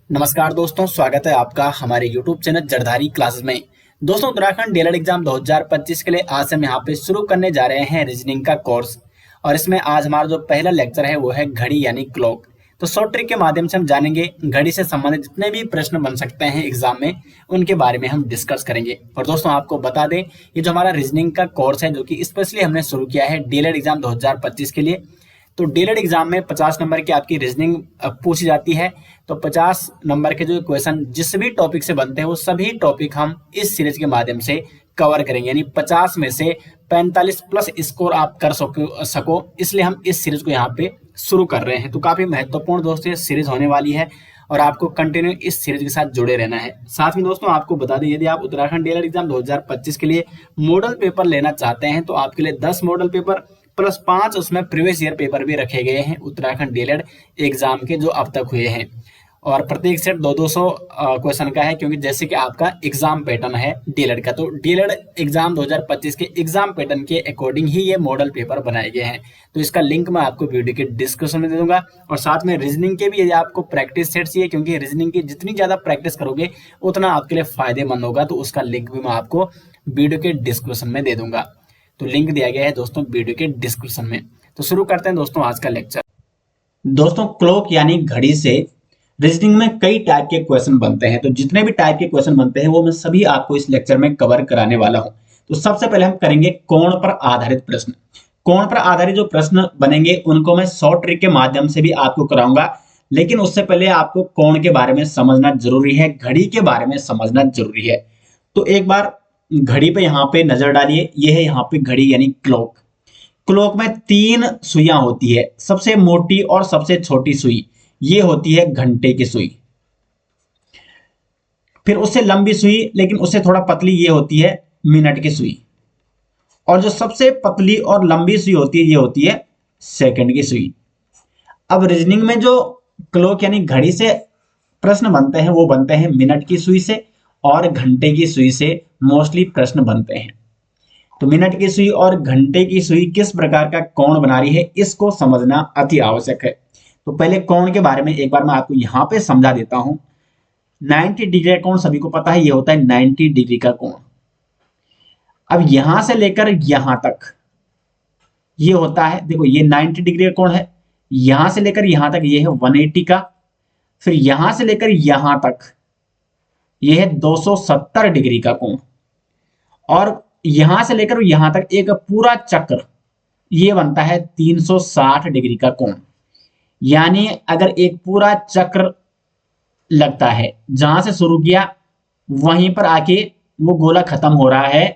नमस्कार दोस्तों, स्वागत है आपका हमारे YouTube चैनल जड़धारी क्लासेस में। दोस्तों, उत्तराखंड डीएलएड एग्जाम 2025 के लिए आज से हम यहाँ पे शुरू करने जा रहे हैं रीजनिंग का कोर्स। और इसमें आज हमारा जो पहला लेक्चर है वो है घड़ी यानी क्लॉक। तो शॉर्ट ट्रिक के माध्यम से हम जानेंगे घड़ी से संबंधित जितने भी प्रश्न बन सकते हैं एग्जाम में, उनके बारे में हम डिस्कस करेंगे। और दोस्तों, आपको बता दें, ये जो हमारा रीजनिंग का कोर्स है जो कि स्पेशली हमने शुरू किया है डीएलएड एग्जाम 2025 के लिए। तो डीएलएड एग्जाम में 50 नंबर की आपकी रीजनिंग पूछी जाती है। तो 50 नंबर के जो क्वेश्चन जिस भी टॉपिक से बनते हैं वो सभी टॉपिक हम इस सीरीज के माध्यम से कवर करेंगे, यानी 50 में से 45 प्लस स्कोर आप कर सको, इसलिए हम इस सीरीज को यहाँ पे शुरू कर रहे हैं। तो काफी महत्वपूर्ण दोस्तों ये सीरीज होने वाली है और आपको कंटिन्यू इस सीरीज के साथ जुड़े रहना है। साथ में दोस्तों आपको बता दें, यदि आप उत्तराखंड डीएलएड एग्जाम 2025 के लिए मॉडल पेपर लेना चाहते हैं तो आपके लिए 10 मॉडल पेपर प्लस 5 उसमें प्रीवियस ईयर पेपर भी रखे गए हैं उत्तराखंड डीएलएड एग्जाम के जो अब तक हुए हैं। और प्रत्येक सेट 200 क्वेश्चन का है, क्योंकि जैसे कि आपका एग्जाम पैटर्न है डीएलएड का, तो डीएलएड एग्जाम 2025 के एग्जाम पैटर्न के अकॉर्डिंग ही ये मॉडल पेपर बनाए गए हैं। तो इसका लिंक मैं आपको वीडियो के डिस्क्रिप्शन में दे दूंगा। और साथ में रीजनिंग के भी यदि आपको प्रैक्टिस सेट चाहिए, क्योंकि रीजनिंग की जितनी ज्यादा प्रैक्टिस करोगे उतना आपके लिए फायदेमंद होगा, तो उसका लिंक भी मैं आपको वीडियो के डिस्क्रिप्शन में दे दूंगा। तो लिंक दिया गया है दोस्तों वीडियो के डिस्क्रिप्शन में। तो शुरू करते हैं दोस्तों आज का लेक्चर। दोस्तों, क्लॉक यानी घड़ी से रीजनिंग में कई टाइप के क्वेश्चन बनते हैं। तो जितने भी टाइप के क्वेश्चन बनते हैं वो मैं सभी आपको इस लेक्चर में कवर कराने वाला हूं। तो सबसे पहले हम करेंगे कोण पर आधारित प्रश्न। कोण पर आधारित जो प्रश्न बनेंगे उनको मैं शॉर्ट ट्रिक के माध्यम से भी आपको कराऊंगा, लेकिन उससे पहले आपको कोण के बारे में समझना जरूरी है, घड़ी के बारे में समझना जरूरी है। तो एक बार घड़ी पे यहाँ पे नजर डालिए। ये है यहाँ पे घड़ी यानी क्लॉक। क्लॉक में 3 सुइयां होती है। सबसे मोटी और सबसे छोटी सुई ये होती है घंटे की सुई। फिर उससे लंबी सुई लेकिन उससे थोड़ा पतली ये होती है मिनट की सुई। और जो सबसे पतली और लंबी सुई होती है ये होती है सेकंड की सुई। अब रीजनिंग में जो क्लॉक यानी घड़ी से प्रश्न बनते हैं वो बनते हैं मिनट की सुई से और घंटे की सुई से मोस्टली प्रश्न बनते हैं। तो मिनट की सुई और घंटे की सुई किस प्रकार का कोण बना रही है इसको समझना अति आवश्यक है। तो पहले कोण के बारे में एक बार मैं आपको यहां पे समझा देता हूं। 90 डिग्री का कोण सभी को पता है, ये होता है 90 डिग्री का कोण। अब यहां से लेकर यहां तक ये होता है, देखो ये 90 डिग्री का कोण है। यहां से लेकर यहां तक ये है 180 का। फिर यहां से लेकर यहां तक ये है 270 डिग्री का कोण। और यहां से लेकर यहां तक एक पूरा चक्र ये बनता है 360 डिग्री का कोण। यानी अगर एक पूरा चक्र लगता है, जहां से शुरू किया वहीं पर आके वो गोला खत्म हो रहा है,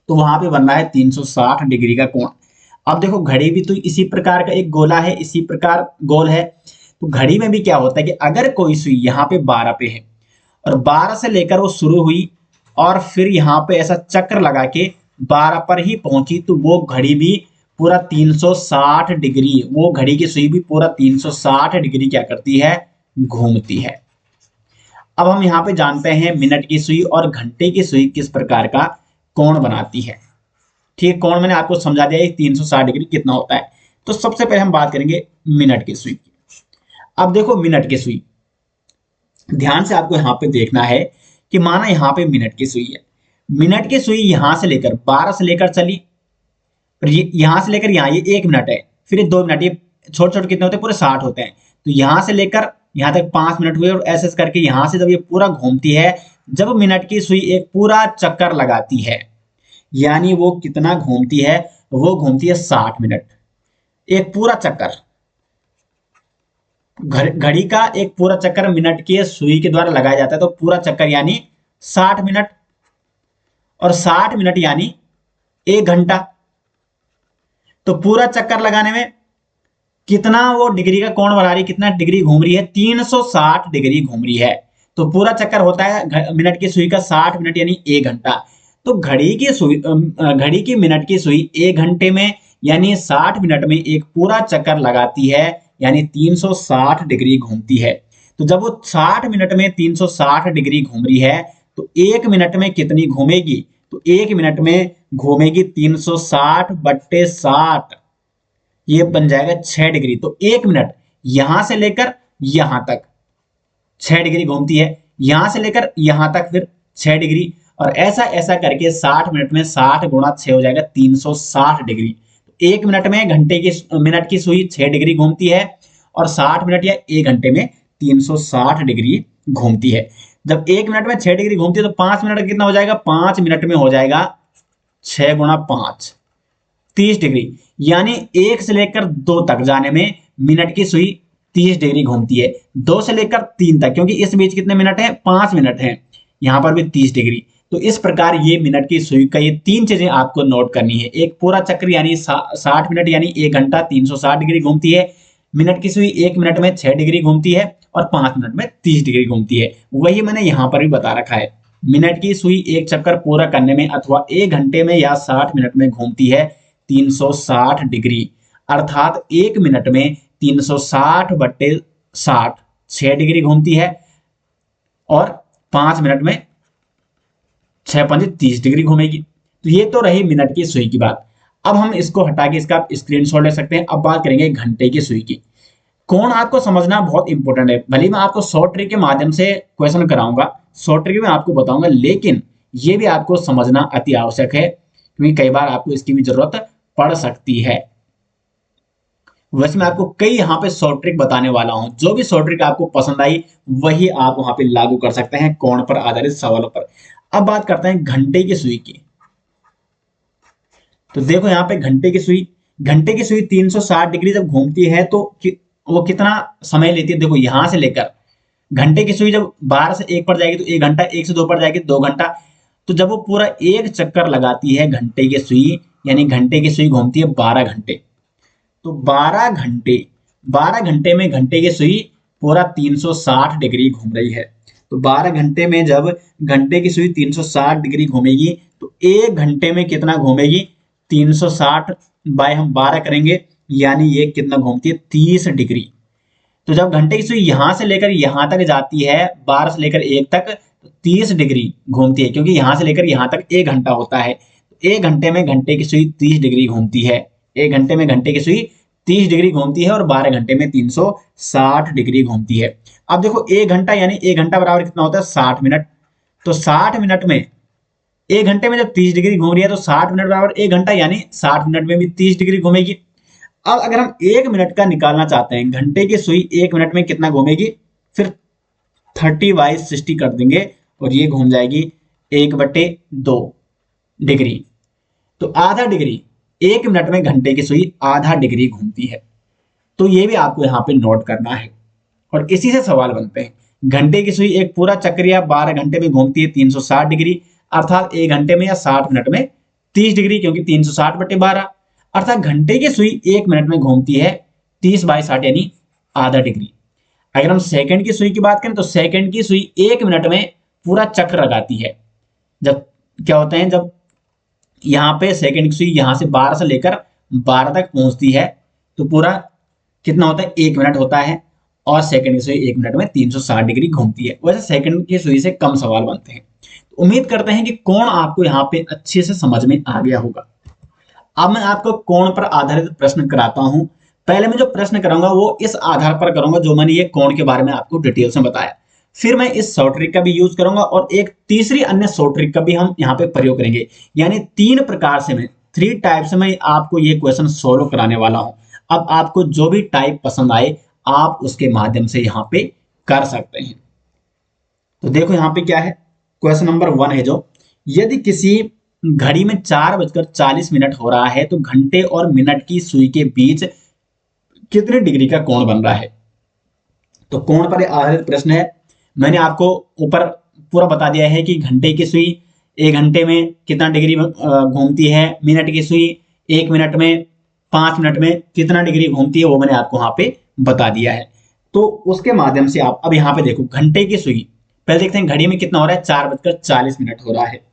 तो वहां पे बन रहा है 360 डिग्री का कोण। अब देखो घड़ी भी तो इसी प्रकार का एक गोला है, इसी प्रकार गोल है। तो घड़ी में भी क्या होता है कि अगर कोई सुई यहाँ पे 12 पे है और 12 से लेकर वो शुरू हुई और फिर यहाँ पे ऐसा चक्र लगा के 12 पर ही पहुंची, तो वो घड़ी भी पूरा 360 डिग्री, वो घड़ी की सुई भी पूरा 360 डिग्री क्या करती है, घूमती है। अब हम यहाँ पे जानते हैं मिनट की सुई और घंटे की सुई किस प्रकार का कोण बनाती है। ठीक है, कोण मैंने आपको समझा दिया है 360 डिग्री कितना होता है। तो सबसे पहले हम बात करेंगे मिनट की सुई की। अब देखो मिनट की सुई, ध्यान से आपको यहाँ पे देखना है कि माना यहाँ पे मिनट की सुई है। मिनट की सुई यहां से लेकर 12 से लेकर चली, यहां से लेकर यहाँ ये 1 मिनट है, फिर 2 मिनट, ये छोटे छोटे कितने होते हैं, पूरे 60 होते हैं। तो यहां से लेकर यहां तक 5 मिनट हुए और ऐसे करके यहां से जब ये पूरा घूमती है, जब मिनट की सुई एक पूरा चक्कर लगाती है, यानी वो कितना घूमती है, वो घूमती है 60 मिनट। एक पूरा चक्कर, घड़ी का एक पूरा चक्कर मिनट की सुई के द्वारा लगाया जाता है, तो पूरा चक्कर यानी 60 मिनट। और 60 मिनट यानी 1 घंटा। तो पूरा चक्कर लगाने में कितना वो डिग्री का कोण बना रही है, कितना डिग्री घूम रही है, 360 डिग्री घूम रही है। तो पूरा चक्कर होता है मिनट की सुई का 60 मिनट यानी 1 घंटा। तो घड़ी की मिनट की सुई 1 घंटे में यानी 60 मिनट में एक पूरा चक्कर लगाती है, यानी 360 डिग्री घूमती है। तो जब वो 60 मिनट में 360 डिग्री घूम रही है, तो 1 मिनट में कितनी घूमेगी, तो 1 मिनट में घूमेगी 360 बट्टे 60, ये बन जाएगा 6 डिग्री। तो 1 मिनट यहां से लेकर यहां तक 6 डिग्री घूमती है, यहां से लेकर यहां तक फिर 6 डिग्री, और ऐसा ऐसा करके 60 मिनट में 60 गुणा 6 हो जाएगा 360 डिग्री। तो 1 मिनट में मिनट की सुई 6 डिग्री घूमती है, और 60 मिनट या 1 घंटे में 360 डिग्री घूमती है। जब 1 मिनट में 6 डिग्री घूमती है तो 5 मिनट कितना हो जाएगा, 5 मिनट में हो जाएगा 6 गुणा 5 30 डिग्री, यानी 1 से लेकर 2 तक जाने में मिनट की सुई 30 डिग्री घूमती है। 2 से लेकर 3 तक, क्योंकि इस बीच कितने मिनट है, 5 मिनट है, यहां पर भी 30 डिग्री। तो इस प्रकार ये मिनट की सुई का ये 3 चीजें आपको नोट करनी है। एक पूरा चक्र यानी 60 मिनट यानी 1 घंटा 360 डिग्री घूमती है, मिनट की सुई 1 मिनट में 6 डिग्री घूमती है, और 5 मिनट में 30 डिग्री घूमती है। वही मैंने यहां पर भी बता रखा है, मिनट की सुई एक चक्कर पूरा करने में अथवा 1 घंटे में या 60 मिनट में घूमती है 360 डिग्री, अर्थात 1 मिनट में 360 बट्टे 60 6 डिग्री घूमती है, और 5 मिनट में 6×5 = 30 डिग्री घूमेगी। तो ये तो रही मिनट की सुई की बात। अब हम इसको हटा के इसका स्क्रीनशॉट ले सकते हैं। अब बात करेंगे घंटे की सुई की। कोण आपको समझना बहुत इंपॉर्टेंट है। भले मैं आपको शॉर्ट ट्रिक के माध्यम से क्वेश्चन कराऊंगा, शॉर्ट ट्रिक में आपको बताऊंगा, लेकिन ये भी आपको समझना अति आवश्यक है, क्योंकि कई बार आपको इसकी भी जरूरत पड़ सकती है। वैसे मैं आपको कई यहाँ पे शॉर्ट ट्रिक बताने वाला हूं, जो भी शॉर्ट ट्रिक आपको पसंद आई वही आप वहां पे लागू कर सकते हैं कोण पर आधारित सवालों पर। अब बात करते हैं घंटे की सुई की। तो देखो यहाँ पे घंटे की सुई 360 डिग्री जब घूमती है तो वो कितना समय लेती है। देखो यहां से लेकर घंटे की सुई जब 12 से 1 पर जाएगी तो 1 घंटा, 1 से 2 पर जाएगी 2 घंटा। तो जब वो पूरा एक चक्कर लगाती है घंटे की सुई, यानी घंटे की सुई घूमती है 12 घंटे। तो 12 घंटे में घंटे की सुई पूरा 360 डिग्री घूम रही है। तो 12 घंटे में जब घंटे की सुई 360 डिग्री घूमेगी तो 1 घंटे में कितना घूमेगी, 360 बाय हम 12 करेंगे, यानी ये कितना घूमती है, 30 डिग्री। तो जब घंटे की सुई यहां से लेकर यहां तक जाती है, 12 से लेकर 1 तक, तो 30 डिग्री घूमती है, क्योंकि यहां से लेकर यहां तक 1 घंटा होता है। 1 घंटे में घंटे की सुई 30 डिग्री घूमती है। 1 घंटे में घंटे की सुई 30 डिग्री घूमती है, और 12 घंटे में 360 डिग्री घूमती है। अब देखो 1 घंटा यानी 1 घंटा बराबर कितना होता है, 60 मिनट। तो 60 मिनट में 1 घंटे में जब 30 डिग्री घूम रही है तो 60 मिनट बराबर 1 घंटा, यानी 60 मिनट में भी 30 डिग्री घूमेगी। अब अगर हम 1 मिनट का निकालना चाहते हैं, घंटे की सुई 1 मिनट में कितना घूमेगी, फिर 30/60 कर देंगे और ये घूम जाएगी 1/2 डिग्री। तो आधा डिग्री, 1 मिनट में घंटे की सुई आधा डिग्री घूमती है। तो ये भी आपको यहाँ पे नोट करना है, और इसी से सवाल बनते हैं। घंटे की सुई एक पूरा चक्र या 12 घंटे में घूमती है 360 डिग्री, अर्थात 1 घंटे में या 60 मिनट में 30 डिग्री, क्योंकि 360/12, अर्थात घंटे की सुई 1 मिनट में घूमती है 30/60 यानी आधा डिग्री। अगर हम सेकंड की सुई की बात करें तो सेकंड की सुई 1 मिनट में पूरा चक्र लगाती है। जब क्या होता है, जब यहाँ पे सेकंड की सुई यहां से 12 से लेकर 12 तक पहुंचती है तो पूरा कितना होता है, 1 मिनट होता है, और सेकंड की सुई 1 मिनट में 360 डिग्री घूमती है। वैसे सेकंड की सुई से कम सवाल बनते हैं। तो उम्मीद करते हैं कि कोण आपको यहाँ पे अच्छे से समझ में आ गया होगा। अब मैं आपको कोण पर आधारित प्रश्न कराता हूं। पहले मैं जो प्रश्न करूंगा वो इस आधार पर करूंगा जो मैंने ये कोण के बारे में आपको डिटेल से बताया। फिर मैं इस शॉर्ट ट्रिक का भी यूज करूंगा, और एक तीसरी अन्य शॉर्ट ट्रिक का भी हम यहाँ पे प्रयोग करेंगे। यानी 3 प्रकार से, मैं 3 टाइप से मैं आपको ये क्वेश्चन सोल्व कराने वाला हूं। अब आपको जो भी टाइप पसंद आए आप उसके माध्यम से यहाँ पे कर सकते हैं। तो देखो यहाँ पे क्या है, क्वेश्चन नंबर 1 है जो, यदि किसी घड़ी में 4:40 हो रहा है तो घंटे और मिनट की सुई के बीच कितने डिग्री का कोण बन रहा है। तो कोण पर आधारित प्रश्न है। मैंने आपको ऊपर पूरा बता दिया है कि घंटे की सुई 1 घंटे में कितना डिग्री घूमती है, मिनट की सुई 1 मिनट में 5 मिनट में कितना डिग्री घूमती है, वो मैंने आपको वहां पे बता दिया है। तो उसके माध्यम से आप अब यहाँ पे देखो घंटे की सुई, पहले देखते हैं घड़ी में कितना हो रहा है, 4:40 हो रहा है।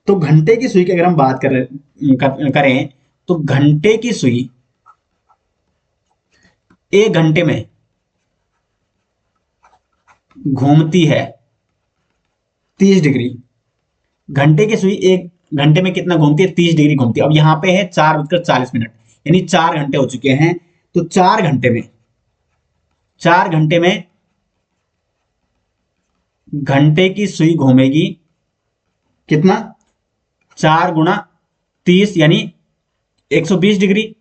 तो घंटे की सुई की अगर हम बात करें तो घंटे की सुई 1 घंटे में घूमती है 30 डिग्री। घंटे की सुई 1 घंटे में कितना घूमती है, 30 डिग्री घूमती है। अब यहाँ पे है 4:40, यानी 4 घंटे हो चुके हैं। तो 4 घंटे में घंटे की सुई घूमेगी कितना, 4 × 30 यानी 120 डिग्री।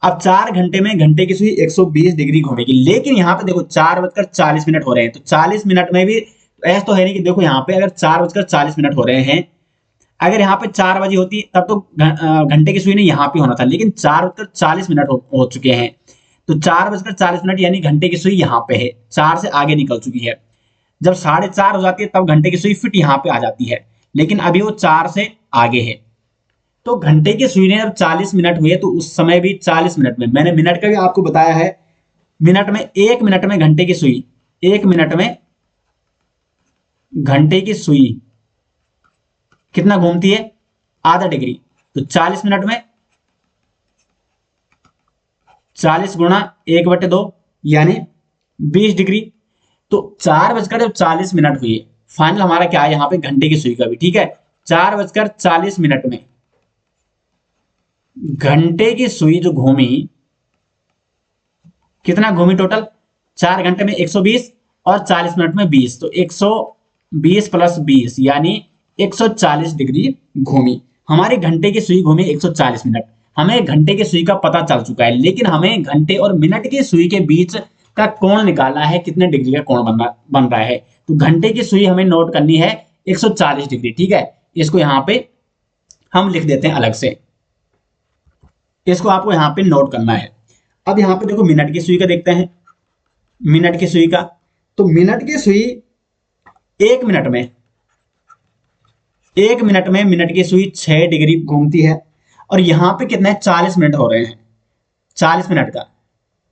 अब 4 घंटे में घंटे की सुई 120 डिग्री घूमेगी, लेकिन यहाँ पे देखो 4:40 हो रहे हैं, तो 40 मिनट में भी ऐसा तो है नहीं कि देखो यहाँ पे अगर 4:40 हो रहे हैं, अगर यहाँ पे 4 बजे होती तब तो घंटे की सुई ने यहाँ पे होना था, लेकिन 4:40 हो चुके हैं, तो 4:40 यानी घंटे की सुई यहाँ पे है, 4 से आगे निकल चुकी है। जब 4:30 हो जाती है तब घंटे की सुई फिट यहाँ पे आ जाती है, लेकिन अभी वो 4 से आगे है। तो घंटे की सुई ने जब 40 मिनट हुए तो उस समय भी 40 मिनट में, मैंने मिनट का भी आपको बताया है, मिनट में 1 मिनट में घंटे की सुई, 1 मिनट में घंटे की सुई कितना घूमती है, आधा डिग्री। तो 40 मिनट में 40 × 1/2 यानी 20 डिग्री। तो 4:40 हुई, फाइनल हमारा क्या है यहाँ पे, घंटे की सुई का भी, ठीक है। 4:40 में घंटे की सुई जो घूमी, कितना घूमी टोटल, 4 घंटे में 120 और 40 मिनट में 20, तो 120 + 20 यानी 140 डिग्री घूमी। हमारी घंटे की सुई घूमी 140 मिनट। हमें घंटे की सुई का पता चल चुका है, लेकिन हमें घंटे और मिनट की सुई के बीच का कोण निकालना है, कितने डिग्री का कोण बन रहा है। तो घंटे की सुई हमें नोट करनी है 140 डिग्री, ठीक है। इसको यहाँ पे हम लिख देते हैं अलग से, इसको आपको यहाँ पे नोट करना है। अब यहाँ पे देखो मिनट की सुई का देखते हैं, मिनट की सुई का, तो मिनट की सुई 1 मिनट में, 1 मिनट में मिनट की सुई 6 डिग्री घूमती है, और यहाँ पे कितना है, 40 मिनट हो रहे हैं। 40 मिनट का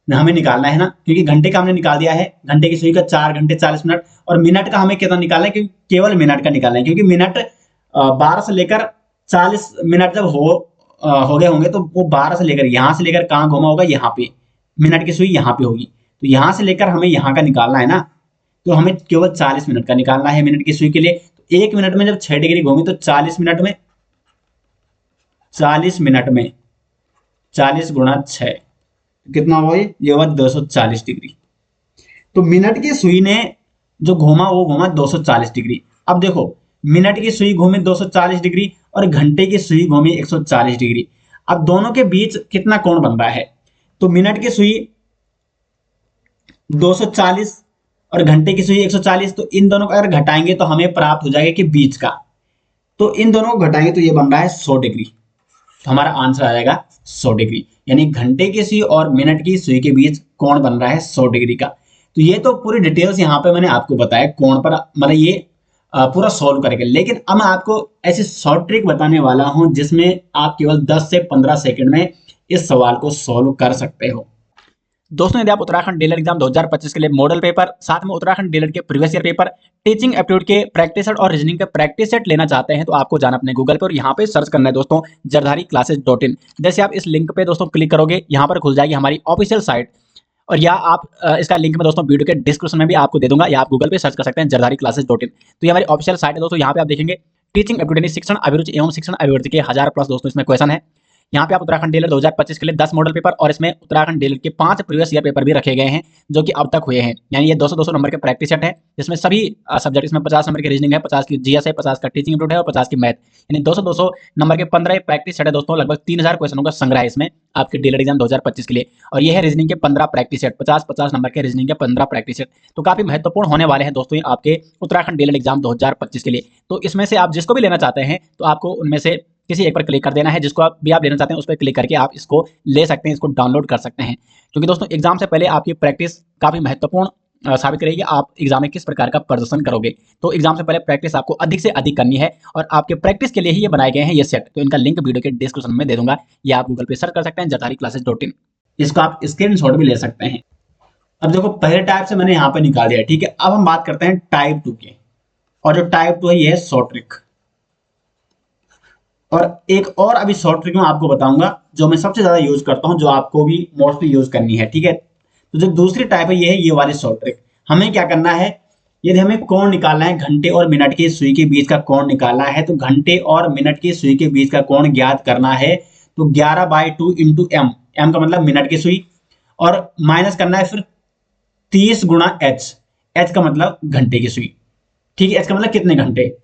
हमें निकालना है ना, क्योंकि घंटे का हमने निकाल दिया है, घंटे की सुई का 4 घंटे 40 मिनट, और मिनट का हमें कितना निकालना है, क्योंकि केवल मिनट का निकालना है, क्योंकि मिनट 12 से लेकर 40 मिनट जब हो गए होंगे, तो वो 12 से लेकर यहाँ से लेकर कहाँ घुमा होगा, यहाँ पे मिनट की सुई यहाँ पे होगी, तो यहाँ से लेकर हमें यहाँ का निकालना है ना, तो हमें केवल 40 मिनट का निकालना है मिनट की सुई के लिए। तो 1 मिनट में जब 6 डिग्री घूमी, तो 40 मिनट में 40 × 6 कितना हुआ, ये हुआ 240 डिग्री। तो मिनट की सुई ने जो घूमा वो घूमा 240 डिग्री। अब देखो मिनट की सुई घूमी 240 डिग्री और घंटे की सुई घूमी 140 डिग्री। अब दोनों के बीच कितना कोण बन रहा है, तो मिनट की सुई 240 और घंटे की सुई 140, तो इन दोनों को अगर घटाएंगे तो हमें प्राप्त हो जाएगा कि बीच का, तो इन दोनों को घटाएंगे तो ये बन रहा है 100 डिग्री। तो हमारा आंसर आ जाएगा 100 डिग्री, यानी घंटे की सुई और मिनट की सुई के बीच कोण बन रहा है 100 डिग्री का। तो ये तो पूरी डिटेल्स यहाँ पे मैंने आपको बताया कोण पर, मतलब ये पूरा सॉल्व करके। लेकिन अब मैं आपको ऐसी शॉर्ट ट्रिक बताने वाला हूं जिसमें आप केवल 10 से 15 सेकंड में इस सवाल को सॉल्व कर सकते हो। दोस्तों यदि आप उत्तराखंड डीलर एग्जाम 2025 के लिए मॉडल पेपर, साथ में उत्तराखंड डीलर के previous year paper, teaching aptitude के प्रैक्टिस सेट और रीजनिंग के प्रैक्टिस सेट लेना चाहते हैं, तो आपको जाना अपने गूगल पर और यहाँ पे सर्च करना है दोस्तों jardhari-classes.in। जैसे आप इस लिंक पे दोस्तों क्लिक करोगे, यहाँ पर खुल जाएगी हमारी ऑफिशियल साइट, और या आप इसका लिंक मैं दोस्तों वीडियो के डिस्क्रिप्शन में भी आपको दे दूंगा, या आप गूगल पे सर्च कर सकते हैं jardhari-classes.in। तो ये हमारी ऑफिशियल साइट है दोस्तों। यहाँ पे आप देखेंगे टीचिंग एप्टीट्यूड शिक्षण अभिरुचि एवं शिक्षण अभिवृद्धि के 1000+ दोस्तों इसमें क्वेश्चन है। यहाँ पे आप उत्तराखंड डीलर 2025 के लिए 10 मॉडल पेपर और इसमें उत्तराखंड डीलर के 5 प्रीवियस ईयर पेपर भी रखे गए हैं जो कि अब तक हुए हैं। यानी ये 200-200 नंबर के प्रैक्टिस सेट है, जिसमें सभी सब्जेक्ट, इसमें 50 नंबर की रीजनिंग है, 50 की जीएस है, 50 का टीचिंग एप्टीट्यूड है और 50 की मैथ, यानी 200-200 नंबर के 15 प्रैक्टिस सेट है दोस्तों। लगभग 3000 क्वेश्चनों का संग्रह है इसमें आपके डीलर एग्जाम 2025 के लिए। और ये है रीजनिंग के 15 प्रैक्टिस सेट, 50-50 नंबर के रीजनिंग के 15 प्रैक्टिस सेट। तो काफी महत्वपूर्ण होने वाले हैं दोस्तों आपके उत्तराखंड डीलर एग्जाम 2025 के लिए। तो इसमें से आप जिसको भी लेना चाहते हैं तो आपको उनमें से किसी एक पर क्लिक कर देना है, जिसको आप लेना चाहते हैं उस पर क्लिक करके आप इसको ले सकते हैं, इसको डाउनलोड कर सकते हैं। क्योंकि दोस्तों एग्जाम से पहले आपकी प्रैक्टिस काफी महत्वपूर्ण साबित करेगी, आप एग्जाम में किस प्रकार का प्रदर्शन करोगे। तो एग्जाम से पहले प्रैक्टिस आपको अधिक से अधिक करनी है, और आपके प्रैक्टिस के लिए ही ये बनाए गए हैं ये सेट। तो इनका लिंक वीडियो के डिस्क्रिप्शन में दे दूंगा, या आप गूगल पे सर्च कर सकते हैं jardhari-classes.in। इसको आप स्क्रीनशॉट भी ले सकते हैं। अब देखो पहले टाइप से मैंने यहाँ पे निकाल दिया, ठीक है। अब हम बात करते हैं टाइप 2 के, और जो टाइप 2 है ये है शॉर्ट ट्रिक। और एक और अभी शॉर्ट ट्रिक मैं आपको बताऊंगा जो मैं सबसे ज्यादा यूज करता हूं, जो आपको भी मोस्टली यूज करनी है, ठीक है। तो जो दूसरी टाइप है ये है ये वाली शॉर्ट ट्रिक। हमें क्या करना है, यदि हमें कोण निकालना है, घंटे और मिनट की सुई के बीच का कोण निकालना है, तो घंटे और मिनट की सुई के बीच का कोण ज्ञात करना है। तो 11/2 × m, m का मतलब मिनट की सुई, और माइनस करना है फिर 30 × h, h का मतलब घंटे की सुई। ठीक है, इसका मतलब कितने घंटे।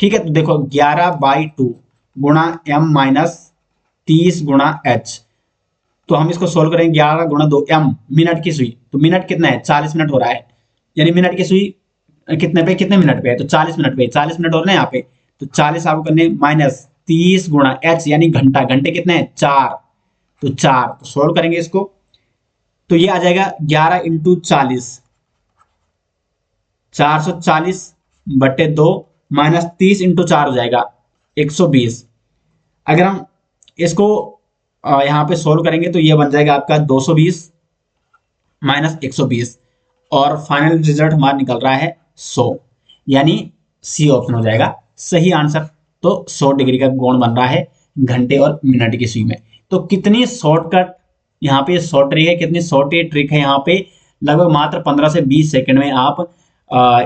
ठीक है, तो देखो 11/2 गुणा m माइनस 30 गुणा h। तो हम इसको सोल्व करेंगे, 11 गुणा 2 m, मिनट की सुई, तो मिनट कितना है, 40 मिनट हो रहा है, यानी मिनट की सुई कितने पे, कितने मिनट पे है, तो 40 मिनट पे, 40 मिनट हो रहे हैं यहाँ पे, तो 40 आपको करने माइनस 30 गुणा h यानी घंटा, घंटे कितने हैं 4, तो 4, तो सोल्व करेंगे इसको, तो ये आ जाएगा 11 इंटू 40, 440/2 माइनस 30 इंटू 4 हो जाएगा 120। अगर हम इसको यहाँ पे सोल्व करेंगे तो ये बन जाएगा आपका 220 माइनस 120, और फाइनल रिजल्ट हमारा निकल रहा है 100, यानी सी ऑप्शन हो जाएगा सही आंसर। तो 100 डिग्री का कोण बन रहा है घंटे और मिनट की सुई में। तो कितनी शॉर्टकट यहाँ पे शॉर्ट ट्रिक है, कितनी शॉर्ट ट्रिक है यहाँ पे, लगभग मात्र 15 से 20 सेकंड में आप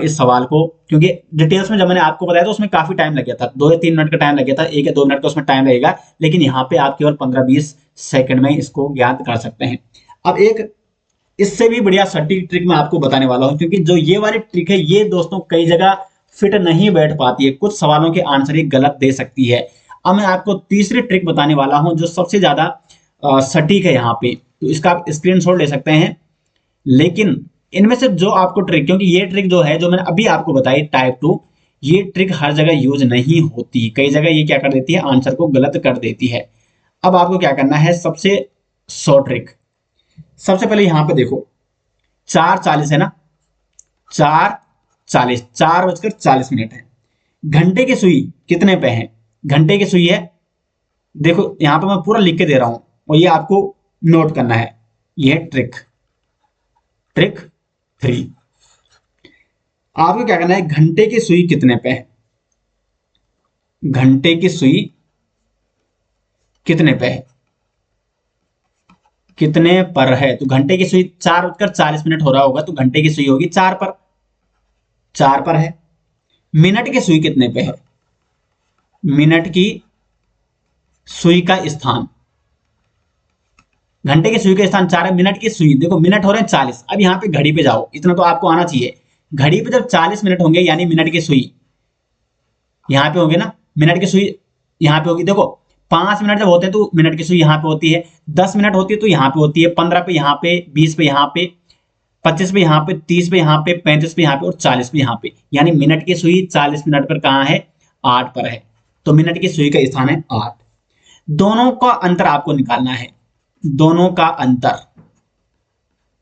इस सवाल को, क्योंकि डिटेल्स में जब मैंने आपको बताया तो उसमें काफी टाइम लग गया था, 2 या 3 मिनट का टाइम लग गया था, 1 या 2 मिनट का उसमें टाइम लगेगा, लेकिन यहाँ पे आप केवल 15-20 सेकंड में इसको ज्ञात कर सकते हैं। अब एक इससे भी बढ़िया सटीक ट्रिक मैं आपको बताने वाला हूं, क्योंकि जो ये वाली ट्रिक है ये दोस्तों कई जगह फिट नहीं बैठ पाती है, कुछ सवालों के आंसर ये गलत दे सकती है। अब मैं आपको तीसरी ट्रिक बताने वाला हूं जो सबसे ज्यादा सटीक है यहाँ पे, तो इसका आप स्क्रीनशॉट ले सकते हैं। लेकिन इनमें से जो आपको ट्रिक, क्योंकि ये ट्रिक जो है जो मैंने अभी आपको बताई टाइप 2, ये ट्रिक हर जगह यूज नहीं होती, कई जगह ये क्या कर देती है, आंसर को गलत कर देती है। अब आपको क्या करना है, सबसे शॉर्ट ट्रिक, सबसे पहले यहां पे देखो 4:40 है ना, 4:40, 4:40 है, घंटे की सुई कितने पे है, घंटे की सुई है, देखो यहां पे मैं पूरा लिख के दे रहा हूं और ये आपको नोट करना है। ये ट्रिक, ट्रिक 3, आपको क्या करना है, घंटे की सुई कितने पे है, घंटे की सुई कितने पे है, कितने पर है, तो घंटे की सुई 4:40 हो रहा होगा, तो घंटे की सुई होगी 4 पर, 4 पर है। मिनट की सुई कितने पे है, मिनट की सुई का स्थान, घंटे की सुई का स्थान 4 है, मिनट की सुई, देखो मिनट हो रहे हैं 40, अब यहाँ पे घड़ी पे जाओ, इतना तो आपको आना चाहिए, घड़ी पे जब 40 मिनट होंगे यानी मिनट की सुई यहाँ पे होंगे ना, मिनट की सुई यहाँ पे होगी, देखो 5 मिनट जब होते हैं तो मिनट की सुई यहाँ पे होती है, 10 मिनट होती है तो यहाँ पे होती है, 15 पे यहाँ पे, 20 पे यहाँ पे, 25 पे यहाँ पे, 30 पे यहाँ पे, 35 पे यहाँ पे और 40 पे यहाँ पे, यानी मिनट की सुई 40 मिनट पर कहाँ है, 8 पर है, तो मिनट की सुई का स्थान है 8। दोनों का अंतर आपको निकालना है, दोनों का अंतर,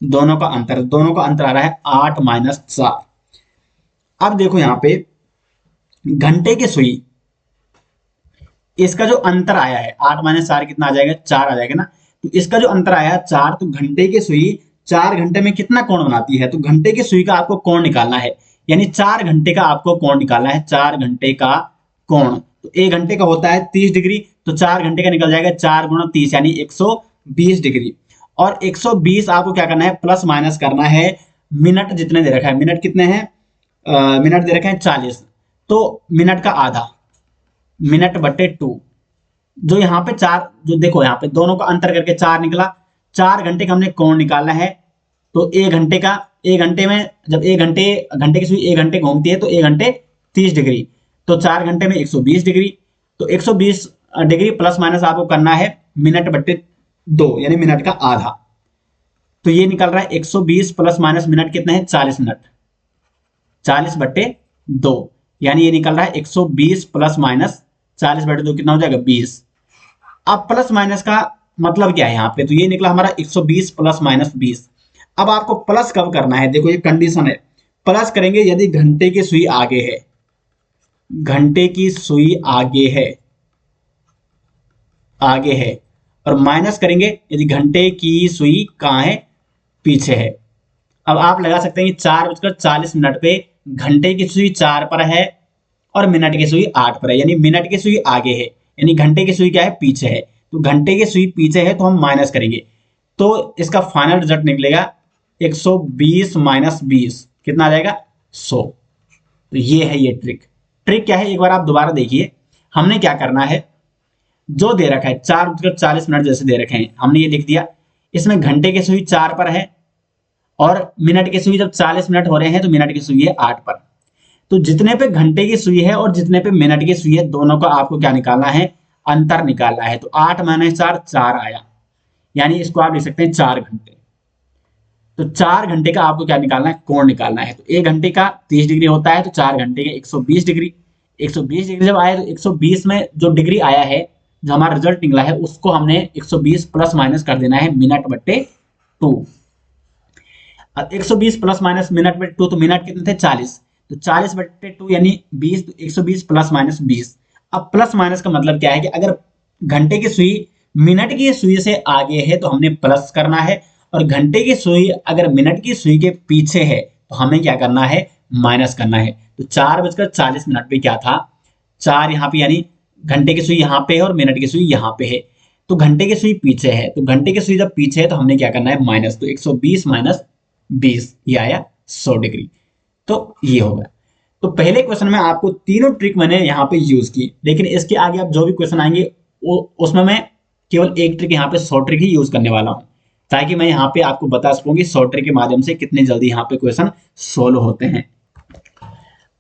दोनों का अंतर, दोनों का अंतर आ रहा है 8 माइनस 4। अब देखो यहाँ पे घंटे की सुई, इसका जो अंतर आया है 8 माइनस 4 कितना आ जाएगा, 4 आ जाएगा ना, तो इसका जो अंतर आया 4, तो घंटे की सुई 4 घंटे में कितना कोण बनाती है, तो घंटे की सुई का आपको कोण निकालना है, यानी 4 घंटे का आपको कोण निकालना है, 4 घंटे का कोण, तो 1 घंटे का होता है 30 डिग्री, तो 4 घंटे का निकल जाएगा 4 गुणा 30 यानी 120 डिग्री, और 120 आपको क्या करना है, प्लस माइनस करना है मिनट जितने दे रखा है, मिनट कितने हैं, मिनट दे रखे हैं 40, तो मिनट का आधा, मिनट बटे 2, जो यहाँ पे 4, जो देखो यहाँ पे दोनों का अंतर करके 4 निकला, 4 घंटे का हमने कोण निकालना है, तो 1 घंटे का, 1 घंटे में जब 1 घंटे, घंटे की सुई 1 घंटे घूमती है तो 1 घंटे 30 डिग्री, तो 4 घंटे में 120 डिग्री, तो 120 डिग्री प्लस माइनस आपको करना है मिनट बटे 2 यानी मिनट का आधा, तो ये निकल रहा है 120 प्लस माइनस मिनट कितने हैं, 40 मिनट, 40/2, यानी ये निकल रहा है 120 प्लस माइनस 40/2 कितना हो जाएगा, 20। अब प्लस माइनस का मतलब क्या है यहाँ पे, तो ये निकला हमारा 120 प्लस माइनस 20। अब आपको प्लस कब करना है, देखो ये कंडीशन है, प्लस करेंगे यदि घंटे की सुई आगे है, घंटे की सुई आगे है, आगे है, और माइनस करेंगे यदि घंटे की सुई कहाँ है, पीछे है। अब आप लगा सकते हैं कि 4:40 पे घंटे की सुई 4 पर है और मिनट की सुई 8 पर है, यानी मिनट की सुई आगे है, यानी घंटे की सुई क्या है, पीछे है, तो घंटे की सुई पीछे है तो हम माइनस करेंगे, तो इसका फाइनल रिजल्ट निकलेगा 120 माइनस 20 कितना आ जाएगा, 100। तो ये है ये ट्रिक, ट्रिक क्या है एक बार आप दोबारा देखिए, हमने क्या करना है, जो दे रखा है 4:40 जैसे दे रखे हैं हमने ये लिख दिया, इसमें घंटे की सुई 4 पर है और मिनट की सुई जब 40 मिनट हो रहे हैं तो मिनट की सुई है 8 पर, तो जितने पे घंटे की सुई है और जितने पे मिनट की सुई है, दोनों का आपको क्या निकालना है, अंतर निकालना है। तो 8 - 4 4 आया, यानी इसको आप लिख सकते हैं 4 घंटे। तो 4 घंटे का आपको क्या निकालना है, कोण निकालना है। तो 1 घंटे का 30 डिग्री होता है, तो 4 घंटे के 120 डिग्री। 120 डिग्री जब आया तो 120 में जो डिग्री आया है, जो हमारा रिजल्ट निकला है, उसको हमने 120 प्लस माइनस कर देना है मिनट बट्टे 2। अब 120 प्लस माइनस मिनट बट्टे 2, तो मिनट कितने थे 40, तो 40 बट्टे 2 यानी 20, तो 120 प्लस माइनस 20। अब प्लस माइनस का मतलब क्या है कि अगर घंटे की सुई मिनट की सुई से आगे है तो हमने प्लस करना है, और घंटे की सुई अगर मिनट की सुई के पीछे है तो हमें क्या करना है, माइनस करना है। तो 4:40 पे क्या था, 4 यहाँ पे, यानी घंटे की सुई यहाँ पे है और मिनट की सुई यहाँ पे है, तो घंटे की सुई पीछे है, तो घंटे की सुई जब पीछे है तो हमने क्या करना है, माइनस। तो 120 माइनस 20 ये आया 100 डिग्री। तो ये होगा। तो पहले क्वेश्चन में आपको तीनों ट्रिक मैंने यहाँ पे यूज की, लेकिन इसके आगे अब जो भी क्वेश्चन आएंगे उसमें मैं केवल एक ट्रिक यहाँ पे शॉर्ट ट्रिक ही यूज करने वाला हूँ, ताकि मैं यहाँ पे आपको बता सकूं कि शॉर्ट ट्रिक के माध्यम से कितने जल्दी यहाँ पे क्वेश्चन सोल्व होते हैं।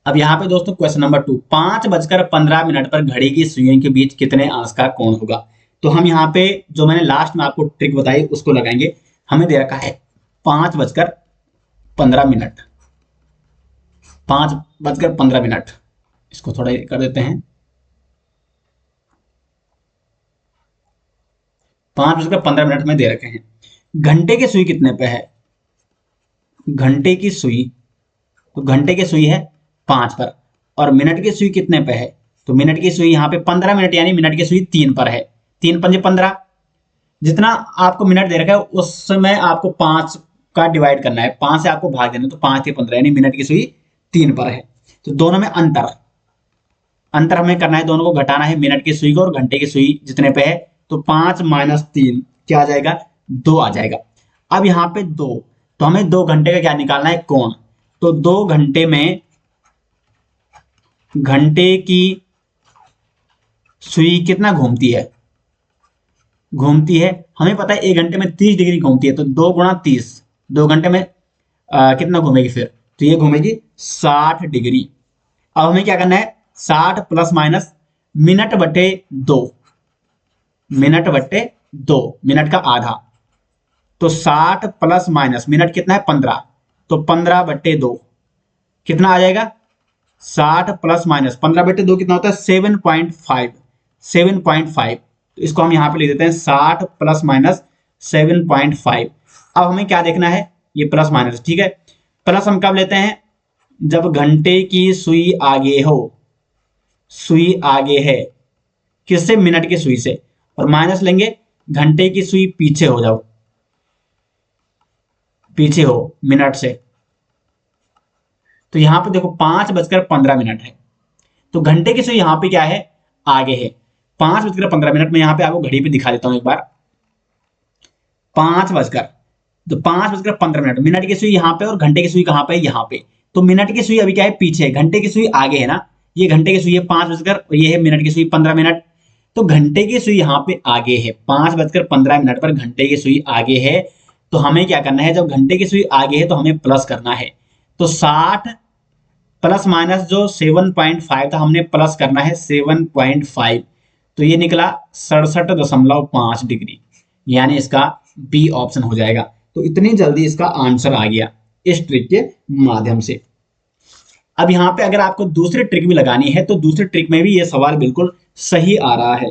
अब यहाँ पे दोस्तों क्वेश्चन नंबर 2, 5:15 पर घड़ी की सुइयों के बीच कितने अंश का कोण होगा। तो हम यहाँ पे जो मैंने लास्ट में आपको ट्रिक बताई उसको लगाएंगे। हमें दे रखा है 5:15, 5:15, इसको थोड़ा कर देते हैं। 5:15 में दे रखे हैं। घंटे की सुई कितने पे है, घंटे की सुई, तो घंटे की सुई है 5 पर, और मिनट की सुई कितने पे है, तो मिनट की सुई यहाँ पे 15 मिनट, यानी मिनट की सुई 3 पर है। 3 पंजे 15, जितना आपको मिनट दे रखा है उसमें आपको 5 का डिवाइड करना है, 5 से आपको भाग देना, तो 5 से 15, यानी मिनट की सुई 3 पर है। तो दोनों में अंतर हमें करना है, दोनों को घटाना है, मिनट की सुई को और घंटे की सुई जितने पे है। तो 5 - 3 क्या आ जाएगा, 2 आ जाएगा। अब यहाँ पे 2, तो हमें 2 घंटे का क्या निकालना है, कोण। तो 2 घंटे में घंटे की सुई कितना घूमती है, हमें पता है 1 घंटे में 30 डिग्री घूमती है, तो 2 गुणा 30, 2 घंटे में कितना घूमेगी फिर, तो ये घूमेगी 60 डिग्री। अब हमें क्या करना है, 60 प्लस माइनस मिनट बटे 2, मिनट का आधा, तो 60 प्लस माइनस मिनट कितना है 15, तो 15/2 कितना आ जाएगा, 60 प्लस माइनस 15/2 कितना होता है 7.5। तो इसको हम यहाँ पे लिख देते हैं 60 प्लस माइनस 7.5। अब हमें क्या देखना है, ये प्लस माइनस, ठीक है। प्लस हम कब लेते हैं, जब घंटे की सुई आगे हो, सुई आगे है किससे, मिनट की सुई से, और माइनस लेंगे घंटे की सुई पीछे हो, जाओ पीछे हो मिनट से। तो यहां पे देखो 5:15 है, तो घंटे की सुई यहां पे क्या है, आगे है। 5:15 में यहां पे आपको घड़ी पे दिखा देता हूं एक बार, 5:15 मिनट की सुई यहां पे और घंटे की सुई कहां पे, यहां पे। तो मिनट की सुई अभी क्या है, पीछे है, घंटे की सुई आगे है ना, ये घंटे की सुई है 5 और ये है मिनट की सुई 15 मिनट। तो घंटे की सुई यहाँ पे आगे है, 5:15 पर घंटे की सुई आगे है। तो हमें क्या करना है, जब घंटे की सुई आगे है तो हमें प्लस करना है। तो 60 प्लस माइनस जो 7.5 था हमने प्लस करना है 7.5, तो ये निकला 67.5 डिग्री, यानी इसका बी ऑप्शन हो जाएगा। तो इतनी जल्दी इसका आंसर आ गया इस ट्रिक के माध्यम से। अब यहाँ पे अगर आपको दूसरी ट्रिक भी लगानी है तो दूसरी ट्रिक में भी ये सवाल बिल्कुल सही आ रहा है।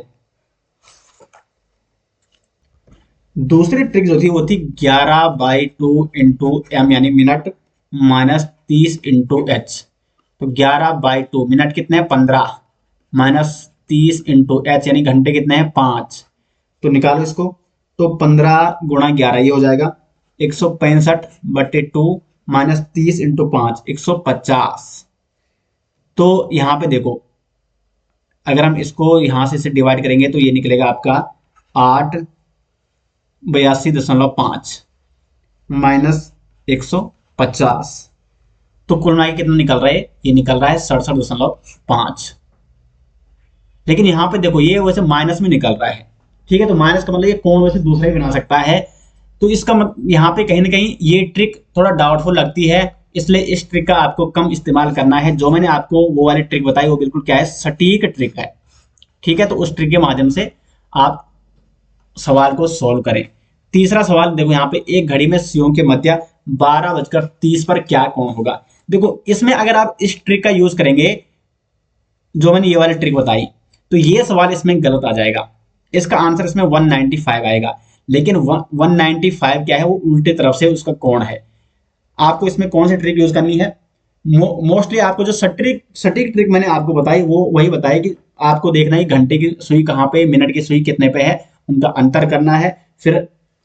दूसरी ट्रिक जो थी वो थी 11/2 इंटू एम, यानी मिनट माइनस 30 इंटू एच। तो 11/2 मिनट कितने हैं 15, माइनस 30 इंटू एच यानी घंटे कितने हैं 5। तो निकालो इसको, तो 15 गुणा 11 ये हो जाएगा 165/2 माइनस 30 इंटू 5 150। तो यहाँ पे देखो अगर हम इसको यहाँ से डिवाइड करेंगे तो ये निकलेगा आपका 882.5 माइनस 150। तो कुल मिला के कितना निकल रहा है, ये निकल रहा है 67.5। लेकिन यहाँ पे देखो ये वैसे माइनस में निकल रहा है, ठीक है। तो माइनस का मतलब ये कोण वैसे दूसरा ही बना सकता है। तो इसका मतलब यहाँ पे कहीं ना कहीं ये ट्रिक थोड़ा डाउटफुल लगती है, इसलिए इस ट्रिक का आपको कम इस्तेमाल करना है। जो मैंने आपको वो वाली ट्रिक बताई वो बिल्कुल क्या है, सटीक ट्रिक है। ठीक है, तो उस ट्रिक के माध्यम से आप सवाल को सॉल्व करें। तीसरा सवाल देखो, यहाँ पे एक घड़ी में सुइयों के मध्य 12:30 पर क्या कोण होगा। देखो इसमें अगर आप इस ट्रिक का यूज करेंगे, जो मैंने ये वाली ट्रिक बताई, तो ये सवाल इसमें गलत आ जाएगा। इसका आंसर इसमें 195 आएगा, लेकिन 195 क्या है, वो उल्टे तरफ से उसका कोण है। आपको इसमें कौन सी ट्रिक यूज करनी है, मोस्टली आपको जो सटीक सटीक ट्रिक मैंने आपको बताई वो वही बताई कि आपको देखना है घंटे की सुई कहाँ पे, मिनट की सुई कितने पे है, उनका अंतर करना है। फिर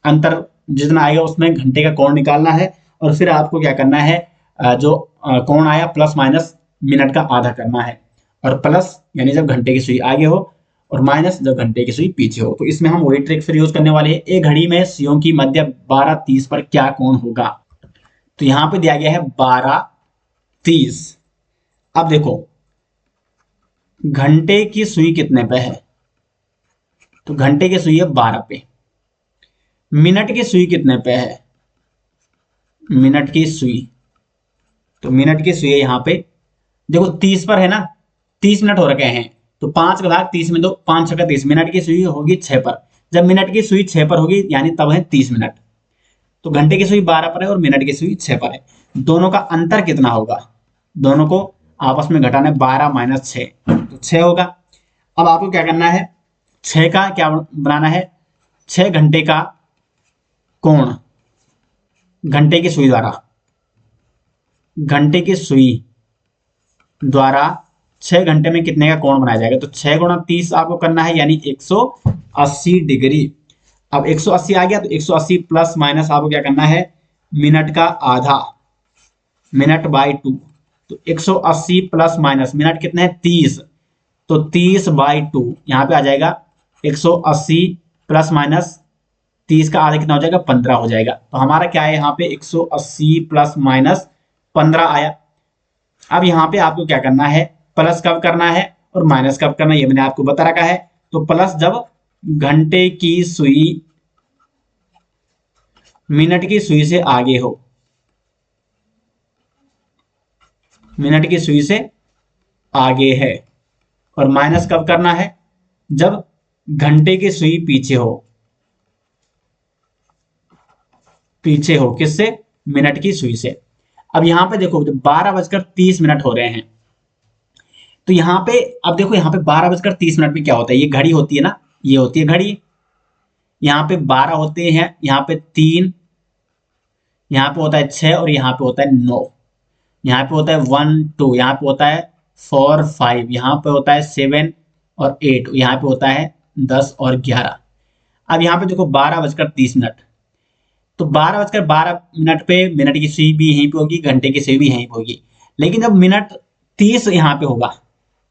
अंतर जितना आएगा उसमें घंटे का कोण निकालना है, और फिर आपको क्या करना है, जो कोण आया प्लस माइनस मिनट का आधा करना है। और प्लस यानी जब घंटे की सुई आगे हो, और माइनस जब घंटे की सुई पीछे हो। तो इसमें हम वही ट्रिक फिर यूज करने वाले हैं। एक घड़ी में सुइयों की मध्य 12:30 पर क्या कोण होगा। तो यहां पे दिया गया है 12:30। अब देखो घंटे की सुई कितने पे है, तो घंटे की सुई है 12 पे। मिनट की सुई कितने पे है, मिनट की सुई, तो मिनट की सुई यहां पे देखो 30 पर है ना, 30 मिनट हो रखे हैं, तो 5 का भाग 30 में दो, 5 6 30, मिनट की सुई होगी 6 पर। जब मिनट की सुई 6 पर होगी यानी तब है 30 मिनट। तो घंटे की सुई 12 पर है और मिनट की सुई 6 पर है, दोनों का अंतर कितना होगा, दोनों को आपस में घटाना है, 12 माइनस 6 तो 6 होगा। अब आपको क्या करना है, 6 का क्या बनाना है, 6 घंटे का कोण घंटे की सुई द्वारा, घंटे की सुई द्वारा 6 घंटे में कितने का कोण बनाया जाएगा, तो 6 गुणा 30 आपको करना है यानी 180 डिग्री। अब 180 आ गया, तो 180 प्लस माइनस आपको क्या करना है, मिनट का आधा, मिनट बाई 2। तो 180 प्लस माइनस मिनट कितने हैं 30, तो 30/2 यहाँ पे आ जाएगा 180 प्लस माइनस 30 का आधा कितना हो जाएगा, 15 हो जाएगा। तो हमारा क्या है यहाँ पे 180 प्लस माइनस 15 आया। अब यहाँ पे आपको क्या करना है, प्लस कब करना है और माइनस कब करना है ये मैंने आपको बता रखा है। तो प्लस जब घंटे की सुई मिनट की सुई से आगे हो, मिनट की सुई से आगे है, और माइनस कब करना है, जब घंटे की सुई पीछे हो, पीछे हो किससे, मिनट की सुई से। अब यहां पे देखो 12:30 हो रहे हैं, तो यहां पे अब देखो यहां पे 12:30 पे क्या होता है, ये घड़ी होती है ना, ये होती है घड़ी, यहाँ पे 12 होते हैं, यहाँ पे 3, यहाँ पे होता है 6 और यहाँ पे होता है 9, यहाँ पे होता है 1 2, यहाँ पे होता है 4 5, यहाँ पे होता है 7 और 8, यहाँ पे होता है 10 और 11। अब यहाँ पे देखो 12:30, तो 12:12 पे मिनट की सुई भी यहीं पे होगी, घंटे की सुई भी यहीं पे होगी। लेकिन जब मिनट 30 यहाँ पे होगा,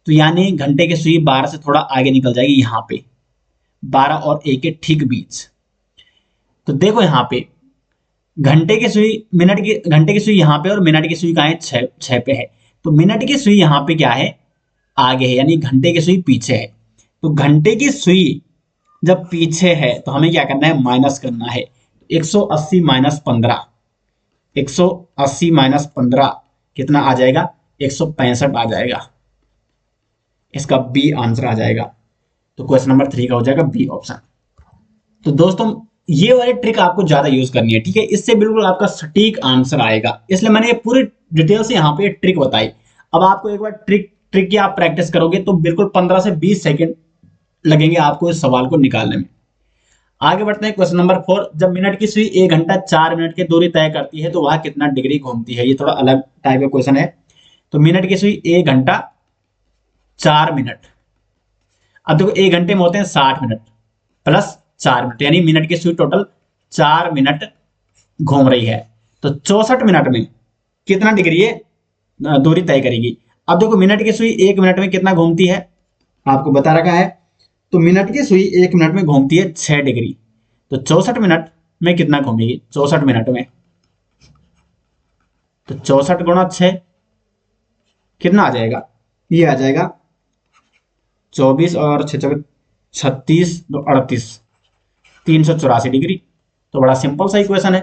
तो यानी घंटे की सुई 12 से थोड़ा आगे निकल जाएगी, यहाँ पे 12 और 1 के ठीक बीच। तो देखो यहाँ पे घंटे की सुई घंटे की सुई यहाँ पे और मिनट की सुई कहाँ है, 6 पे है। तो मिनट की सुई यहाँ पे क्या है, आगे है, यानी घंटे की सुई पीछे है। तो घंटे की सुई जब पीछे है तो हमें क्या करना है, माइनस करना है। 180 माइनस 15, 180 माइनस 15 कितना आ जाएगा, 165 आ जाएगा। इसका बी आंसर आ जाएगा। तो क्वेश्चन नंबर 3 का हो जाएगा बी ऑप्शन। तो दोस्तों ये वाली ट्रिक आपको ज्यादा यूज करनी है, ठीक है, इससे बिल्कुल आपका सटीक आंसर आएगा। इसलिए मैंने ये पूरी डिटेल से यहाँ पे ट्रिक बताई। अब आपको एक बार ट्रिक की आप प्रैक्टिस करोगे तो बिल्कुल 15 से 20 सेकंड लगेंगे आपको इस सवाल को निकालने में। आगे बढ़ते हैं क्वेश्चन नंबर 4। जब मिनट की सुई 1 घंटा 4 मिनट की दूरी तय करती है तो वह कितना डिग्री घूमती है। ये थोड़ा अलग टाइप का क्वेश्चन है। तो मिनट की सुई 1 घंटा 4 मिनट, अब देखो 1 घंटे में होते हैं 60 मिनट प्लस 4 मिनट, यानी मिनट की सुई टोटल 4 मिनट घूम रही है। तो 64 मिनट में कितना डिग्री ये दूरी तय करेगी। अब देखो मिनट की सुई 1 मिनट में कितना घूमती है आपको बता रखा है। तो मिनट की सुई 1 मिनट में घूमती है 6 डिग्री। तो 64 मिनट में कितना घूमेगी, 64 मिनट में, तो 64 गुणा 6 कितना आ जाएगा, ये आ जाएगा 24 और 6 36 तो 38, 384 डिग्री। तो बड़ा सिंपल सा इक्वेशन है।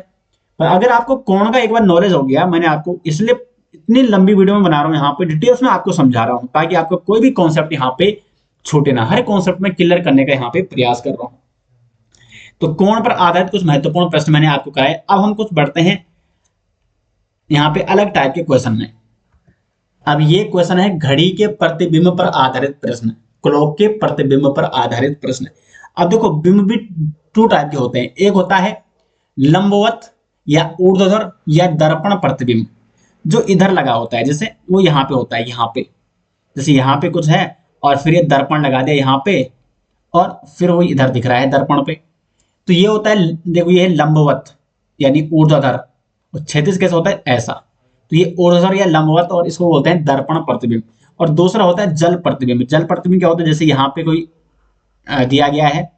पर अगर आपको कोण का एक बार नॉलेज हो गया, मैंने आपको इसलिए इतनी लंबी वीडियो में बना रहा हूँ, यहाँ पे डिटेल्स में आपको समझा रहा हूँ ताकि आपको कोई भी कॉन्सेप्ट यहाँ पे छूटे ना, हर कॉन्सेप्ट में क्लियर करने का यहाँ पे प्रयास कर रहा हूँ। तो कोण पर आधारित कुछ महत्वपूर्ण प्रश्न मैंने आपको कराए। अब हम कुछ बढ़ते हैं यहाँ पे अलग टाइप के क्वेश्चन में। अब ये क्वेश्चन है घड़ी के प्रतिबिंब पर आधारित प्रश्न, क्लॉक के प्रतिबिंब पर आधारित प्रश्न। अब देखो बिंब भी टू टाइप के होते हैं, एक होता है लंबवत या ऊर्ध्वाधर या दर्पण प्रतिबिंब, जो इधर लगा होता है, जैसे वो यहाँ पे होता है, यहाँ पे जैसे यहाँ पे कुछ है और फिर ये दर्पण लगा दिया यहाँ पे और फिर वो इधर दिख रहा है दर्पण पे। तो ये होता है, देखो ये है लंबवत यानी ऊर्ध्वाधर, और क्षैतिज कैसे होता है ऐसा। तो ये ऊर्ध्वाधर या लंबवत और इसको बोलते हैं दर्पण प्रतिबिंब। और दूसरा होता है जल प्रतिबिंब। जल प्रतिबिंब क्या होता है, जैसे यहाँ पे कोई दिया गया है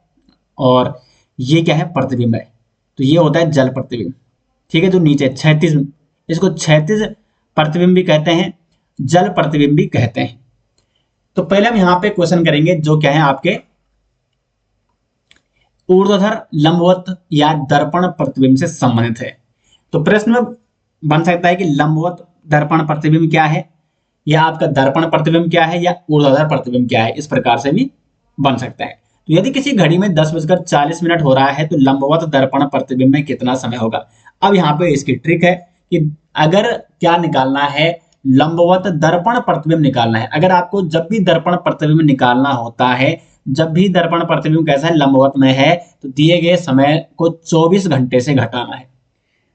और ये क्या है प्रतिबिंब है, तो ये होता है जल प्रतिबिंब। ठीक है, जो नीचे क्षैतिज, इसको क्षैतिज प्रतिबिंब भी कहते हैं, जल प्रतिबिंब भी कहते हैं। तो पहले हम यहाँ पे क्वेश्चन करेंगे जो क्या है आपके ऊर्ध्वाधर लंबवत या दर्पण प्रतिबिंब से संबंधित है। तो प्रश्न में बन सकता है कि लंबवत दर्पण प्रतिबिंब क्या है, या आपका दर्पण प्रतिबिंब क्या है, या ऊर्ध्वाधर प्रतिबिंब क्या है, इस प्रकार से भी बन सकता है। तो यदि किसी घड़ी में 10:40 हो रहा है तो लंबवत दर्पण प्रतिबिंब में कितना समय होगा। अब यहाँ पे इसकी ट्रिक है कि अगर क्या निकालना है, लंबवत दर्पण प्रतिबिंब निकालना है। अगर आपको जब भी दर्पण प्रतिबिंब निकालना होता है, जब भी दर्पण प्रतिबिंब कैसा है लंबवत में है, तो दिए गए समय को 24 घंटे से घटाना है।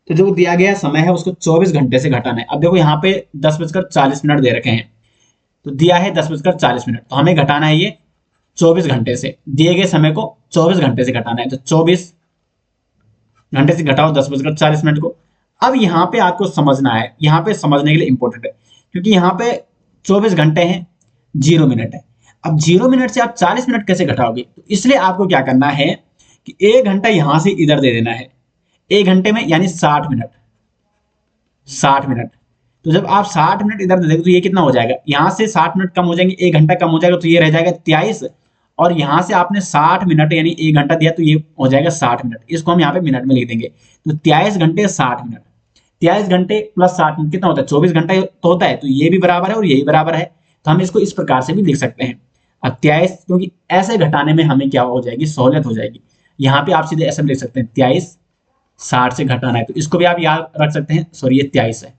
तो जो दिया गया समय है उसको 24 घंटे से घटाना है। अब देखो यहाँ पे 10:40 दे रखे हैं, तो दिया है 10:40, तो हमें घटाना है ये 24 घंटे से, दिए गए समय को 24 घंटे से घटाना है। तो 24 घंटे से घटाओ 10:40 को। अब यहाँ पे आपको समझना है, यहाँ पे समझने के लिए इंपॉर्टेंट है, क्योंकि यहाँ पे 24 घंटे हैं, 0 मिनट है। अब 0 मिनट से आप 40 मिनट कैसे घटाओगे, तो इसलिए आपको क्या करना है कि 1 घंटा यहां से इधर दे देना है, 1 घंटे में यानी 60 मिनट, 60 मिनट। तो जब आप 60 मिनट इधर दे देंगे तो ये कितना हो जाएगा, यहां से 60 मिनट कम हो जाएंगे, 1 घंटा कम हो जाएगा, तो ये रह जाएगा 23, और यहां से आपने 60 मिनट यानी 1 घंटा दिया, तो ये हो जाएगा 60 मिनट। इसको हम यहाँ पे मिनट में लिख देंगे। तो 23 घंटे 60 मिनट, 23 घंटे प्लस 60 मिनट कितना होता है, 24 घंटा तो होता है। तो ये भी बराबर है और यही बराबर है, तो हम इसको इस प्रकार से भी लिख सकते हैं। अब 23, क्योंकि ऐसे घटाने में हमें क्या हो जाएगी, सहूलियत हो जाएगी। यहाँ पे आप सीधे ऐसे लिख सकते हैं 23 60 से घटाना है, तो इसको भी आप याद रख सकते हैं। सॉरी ये 23 है,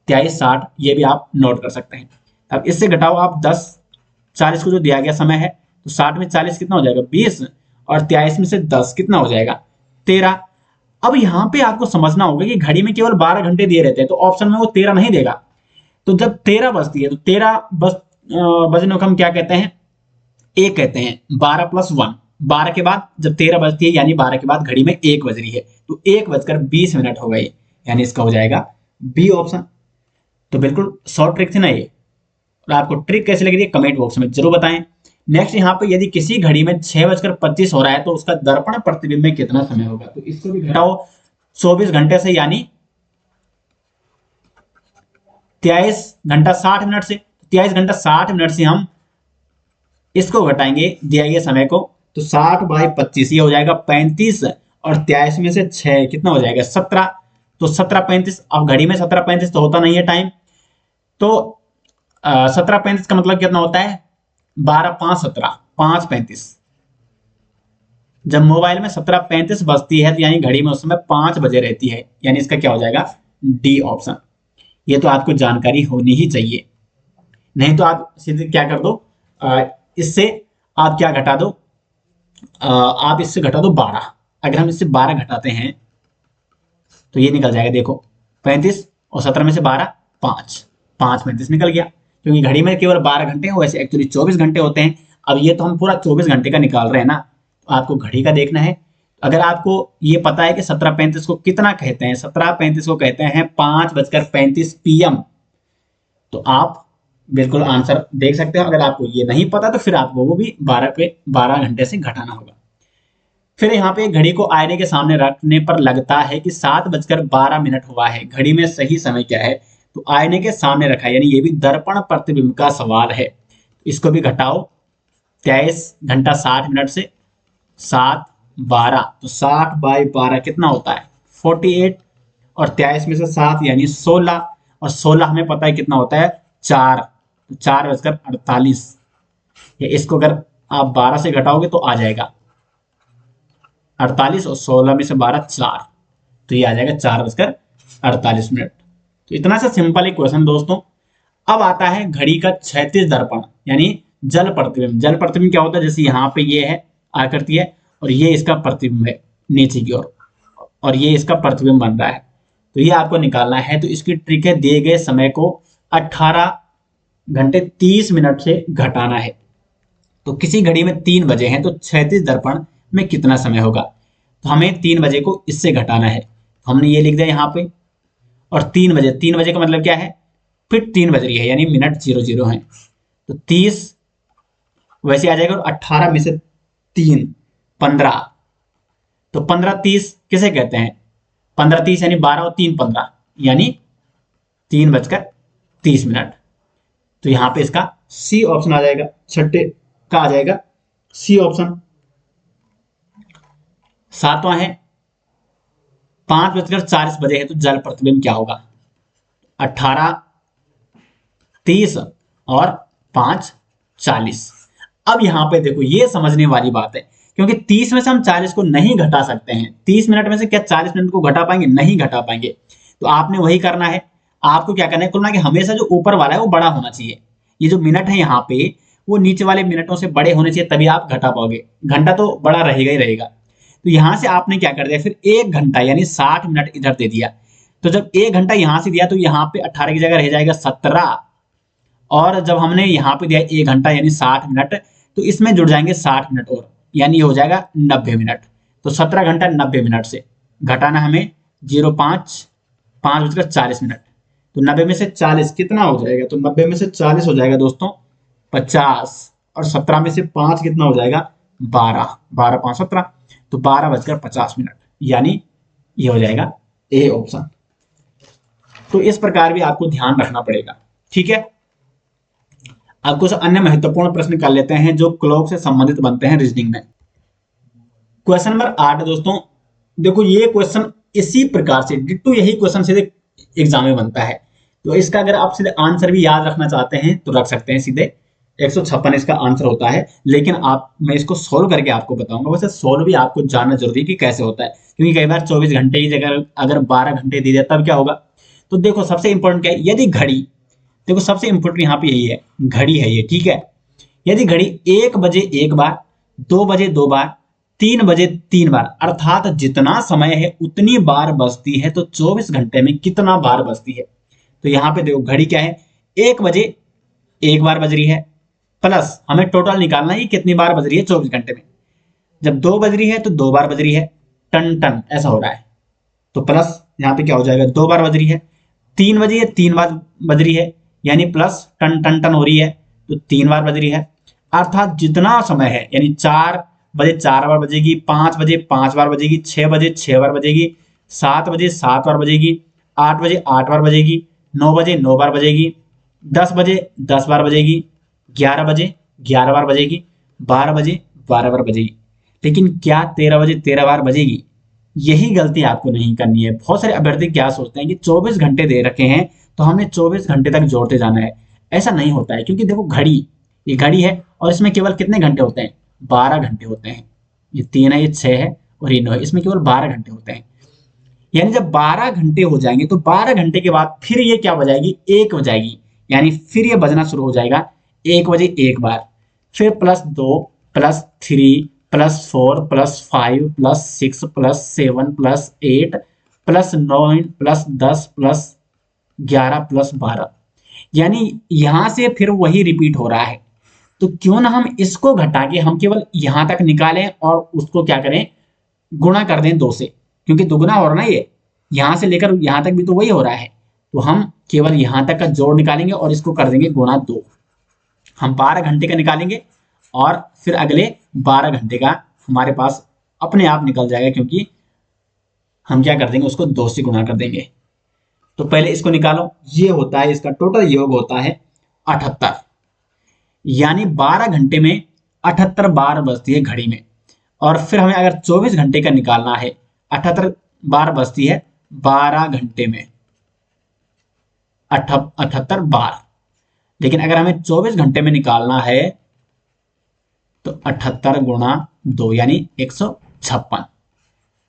23 60 ये भी आप नोट कर सकते हैं। अब इससे घटाओ आप 10 40 को जो दिया गया समय है, तो 60 में 40 कितना हो जाएगा 20, और 23 में से 10 कितना हो जाएगा 13। अब यहाँ पे आपको समझना होगा कि घड़ी में केवल 12 घंटे दिए रहते हैं, तो ऑप्शन में वो 13 नहीं देगा। तो जब 13 बजती है तो 13 बजने को हम क्या कहते हैं, 1 कहते हैं। 12 + 1, 12 के बाद जब 13 बजती है यानी 12 के बाद घड़ी में 1 बज रही है, तो 1:20 हो गई, यानी इसका हो जाएगा बी ऑप्शन। तो बिल्कुल शॉर्ट ट्रिक थी ना ये, और आपको ट्रिक कैसे लगी कमेंट बॉक्स में जरूर बताएं। नेक्स्ट यहाँ पे यदि किसी घड़ी में 6:25 हो रहा है तो उसका दर्पण प्रतिबिंब में कितना समय होगा, तो इसको भी घटाओ 24 घंटे से, यानी 23 घंटा 60 मिनट से। 23 घंटा 60 मिनट से हम इसको घटाएंगे दिया गया समय को, तो 60/25 ये हो जाएगा 35, और 23 में से 6 कितना हो जाएगा 17, तो 17:35। अब घड़ी में 17:35 तो होता नहीं है टाइम, तो 17:35 का मतलब कितना होता है 12 5 17 5:35। जब मोबाइल में 17:35 बजती है तो यानी घड़ी में उस समय 5 बजे रहती है, यानी इसका क्या हो जाएगा डी ऑप्शन। ये तो आपको जानकारी होनी ही चाहिए, नहीं तो आप सीधे क्या कर दो, इससे आप क्या घटा दो, आप इससे घटा दो 12। अगर हम इससे 12 घटाते हैं तो ये निकल जाएगा, देखो 35 और 17 में से 12 5 35 निकल गया, क्योंकि घड़ी में केवल 12 घंटे हैं, वैसे एक्चुअली 24 घंटे होते हैं। अब ये तो हम पूरा 24 घंटे का निकाल रहे हैं ना, तो आपको घड़ी का देखना है। अगर आपको ये पता है कि 17:35 को कितना कहते हैं, 17:35 को कहते हैं 5:35 PM, तो आप बिल्कुल आंसर देख सकते हो। अगर आपको ये नहीं पता तो फिर आपको वो भी 12 घंटे से घटाना होगा। फिर यहाँ पे घड़ी को आईने के सामने रखने पर लगता है कि 7:12 हुआ है, घड़ी में सही समय क्या है, तो आईने के सामने रखा है, यानी ये भी दर्पण प्रतिबिंब का सवाल है। इसको भी घटाओ 23 घंटा 60 मिनट से 7 12, तो 60/12 कितना होता है 48, और 23 में से 7 यानी 16, और 16 हमें पता है कितना होता है 4, तो 4:48। या इसको अगर आप 12 से घटाओगे तो आ जाएगा 48, और 16 में से 12 4, तो ये आ जाएगा 4:48। तो इतना सा सिंपल एक क्वेश्चन दोस्तों। अब आता है घड़ी का क्षैतिज दर्पण यानी जल प्रतिबिंब। जल प्रतिबिंब क्या होता है, जैसे यहाँ पे ये है आकृति है और ये इसका प्रतिबिंब है नीचे की ओर, और ये इसका प्रतिबिंब बन रहा है, तो ये आपको निकालना है। तो इसकी ट्रिक है, दिए गए समय को 18 घंटे 30 मिनट से घटाना है। तो किसी घड़ी में 3 बजे हैं, तो क्षैतिज दर्पण में कितना समय होगा, तो हमें 3 बजे को इससे घटाना है। तो हमने ये लिख दिया यहाँ पे, और 3 बजे का मतलब क्या है, फिर 3 बज रही है यानी मिनट 00 है, तो 30 वैसे आ जाएगा, और 18 में से 3 15, तो 15:30 किसे कहते हैं, 15:30 यानी 12 और 3 15 यानी 3:30। तो यहां पे इसका सी ऑप्शन आ जाएगा, छठे का आ जाएगा सी ऑप्शन। सातवां है 5:40 है, तो जल प्रतिबिंब क्या होगा, 18:30 और 5:40। अब यहां पे देखो ये समझने वाली बात है, क्योंकि 30 में से हम 40 को नहीं घटा सकते हैं। 30 मिनट में से क्या 40 मिनट को घटा पाएंगे, नहीं घटा पाएंगे। तो आपने वही करना है, आपको क्या करना है, कुल मिला के हमेशा जो ऊपर वाला है वो बड़ा होना चाहिए। ये जो मिनट है यहाँ पे वो नीचे वाले मिनटों से बड़े होने चाहिए, तभी आप घटा पाओगे। घंटा तो बड़ा रहेगा ही रहेगा। तो यहां से आपने क्या कर दिया, फिर 1 घंटा यानी 60 मिनट इधर दे दिया। तो जब 1 घंटा यहां से दिया तो यहाँ पे 18 की जगह रह जाएगा 17, और जब हमने यहाँ पे दिया 1 घंटा यानी 60 मिनट, तो इसमें जुड़ जाएंगे 60 मिनट और, यानी हो जाएगा 90 मिनट। तो 17 घंटा 90 मिनट से घटाना हमें 5:40। तो 90 में से 40 कितना हो जाएगा, तो 90 में से 40 हो जाएगा दोस्तों 50, और 17 में से 5 कितना हो जाएगा 12, 12 5 17, तो 12:50, यानी ये हो जाएगा ए ऑप्शन। तो इस प्रकार भी आपको ध्यान रखना पड़ेगा, ठीक है। अब कुछ अन्य महत्वपूर्ण प्रश्न कर लेते हैं जो क्लॉक से संबंधित बनते हैं रीजनिंग में। क्वेश्चन नंबर 8 दोस्तों, देखो ये क्वेश्चन इसी प्रकार से डिट्टो यही क्वेश्चन सीधे एग्जाम में बनता है। तो इसका अगर आप सीधे आंसर भी याद रखना चाहते हैं तो रख सकते हैं, सीधे 156 इसका आंसर होता है। लेकिन मैं इसको सोल्व करके आपको बताऊंगा। वैसे सोल्व भी आपको जानना जरूरी है कि कैसे होता है, क्योंकि कई बार 24 घंटे की जगह अगर 12 घंटे दे दिया तब क्या होगा। तो देखो सबसे इंपॉर्टेंट क्या है, यदि घड़ी, देखो सबसे इंपॉर्टेंट यहाँ पे यही है, घड़ी है ये, ठीक है। यदि घड़ी 1 बजे 1 बार, 2 बजे 2 बार, 3 बजे 3 बार, अर्थात जितना समय है उतनी बार बजती है, तो 24 घंटे में कितना बार बजती है। तो यहाँ पे देखो घड़ी क्या है, 1 बजे 1 बार बज रही है, प्लस हमें टोटल निकालना है कितनी बार बज रही है 24 घंटे में। जब 2 बज रही है तो 2 बार बज रही है, टन टन ऐसा हो रहा है, तो प्लस यहाँ पे क्या हो जाएगा 2 बार बज रही है। 3 बजे है 3 बार बज रही है, यानी प्लस टन टन टन हो रही है, तो 3 बार बज रही है। अर्थात जितना समय है, यानी 4 बजे 4 बार बजेगी, 5 बजे 5 बार बजेगी, 6 बजे 6 बार बजेगी, 7 बजे 7 बार बजेगी, 8 बजे 8 बार बजेगी, 9 बजे 9 बार बजेगी, 10 बजे 10 बार बजेगी, 11 बजे 11 बार बजेगी, 12 बजे 12 बार बजेगी। लेकिन क्या 13 बजे 13 बार बजेगी? यही गलती आपको नहीं करनी है। बहुत सारे अभ्यर्थी क्या सोचते हैं कि 24 घंटे दे रखे हैं तो हमने 24 घंटे तक जोड़ते जाना है। ऐसा नहीं होता है, क्योंकि देखो घड़ी, ये घड़ी है और इसमें केवल कितने घंटे होते हैं, 12 घंटे होते हैं। ये 3 है, ये 6 है और ये 9 है, इसमें केवल 12 घंटे होते हैं। यानी जब 12 घंटे हो जाएंगे तो 12 घंटे के बाद फिर ये क्या बजाएगी, 1 बजाएगी, यानी फिर ये बजना शुरू हो जाएगा 1 बजे 1 बार, फिर +2 +3 +4 +5 +6 +7 +8 +9 +10 +11 +12, यानी यहां से फिर वही रिपीट हो रहा है। तो क्यों ना हम इसको घटा के हम केवल यहां तक निकालें और उसको क्या करें, गुणा कर दें 2 से, क्योंकि दुगना हो रहा ना ये, यहां से लेकर यहां तक भी तो वही हो रहा है। तो हम केवल यहां तक का जोड़ निकालेंगे और इसको कर देंगे गुणा 2। हम 12 घंटे का निकालेंगे और फिर अगले 12 घंटे का हमारे पास अपने आप निकल जाएगा, क्योंकि हम क्या कर देंगे, उसको 2 से गुणा कर देंगे। तो पहले इसको निकालो, ये होता है, इसका टोटल योग होता है 78, यानी 12 घंटे में 78 बार बजती है घड़ी में। और फिर हमें अगर 24 घंटे का निकालना है, 78 बार बजती है 12 घंटे में 78 बार। लेकिन अगर हमें 24 घंटे में निकालना है तो 78 गुणा 2 यानी 156।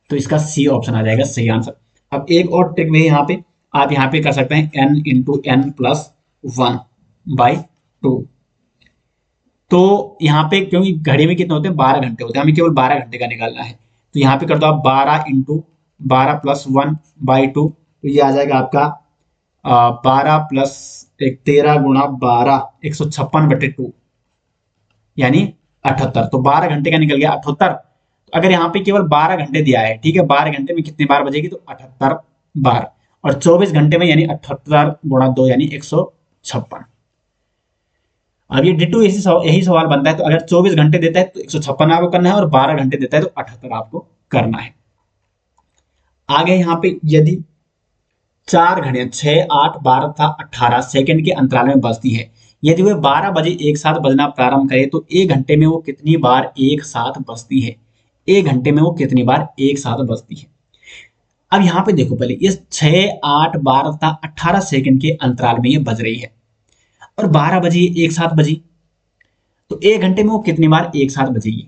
तो इसका सी ऑप्शन आ जाएगा सही आंसर। अब एक और ट्रिक भी यहाँ पे आप यहाँ पे कर सकते हैं n इंटू एन प्लस 1/2। तो यहाँ पे क्योंकि घड़ी में कितने होते हैं 12 घंटे होते हैं, हमें केवल 12 घंटे का निकालना है। तो यहाँ पे कर दो आप 12 इंटू 12 प्लस 1/2। तो ये आ जाएगा आपका 12 प्लस 13 गुणा 12 156/2 यानी 78। तो 12 घंटे का निकल गया 78। तो अगर यहाँ पे केवल 12 घंटे दिया है, ठीक है, 12 घंटे में कितनी बार बजेगी, तो 78 बार। और 24 घंटे में यानी 78 गुणा 2 यानी 156। अब ये डिटो यही सवाल बनता है। तो अगर 24 घंटे देता है तो 156 आपको करना है, और 12 घंटे देता है तो 78 आपको करना है। आगे यहाँ पे यदि 4 घड़ियां 6, 8, 12 तथा 18 सेकंड के अंतराल में बजती है, यदि वह 12 बजे एक साथ बजना प्रारंभ करे तो 1 घंटे में वो कितनी बार एक साथ बजती है। 1 घंटे में वो कितनी बार एक साथ बजती है। अब यहाँ पे देखो, पहले ये 6, 8, 12 तथा 18 सेकंड के अंतराल में ये बज रही है, और 12 बजे एक साथ बजी, तो 1 घंटे में वो कितनी बार एक साथ बजेगी।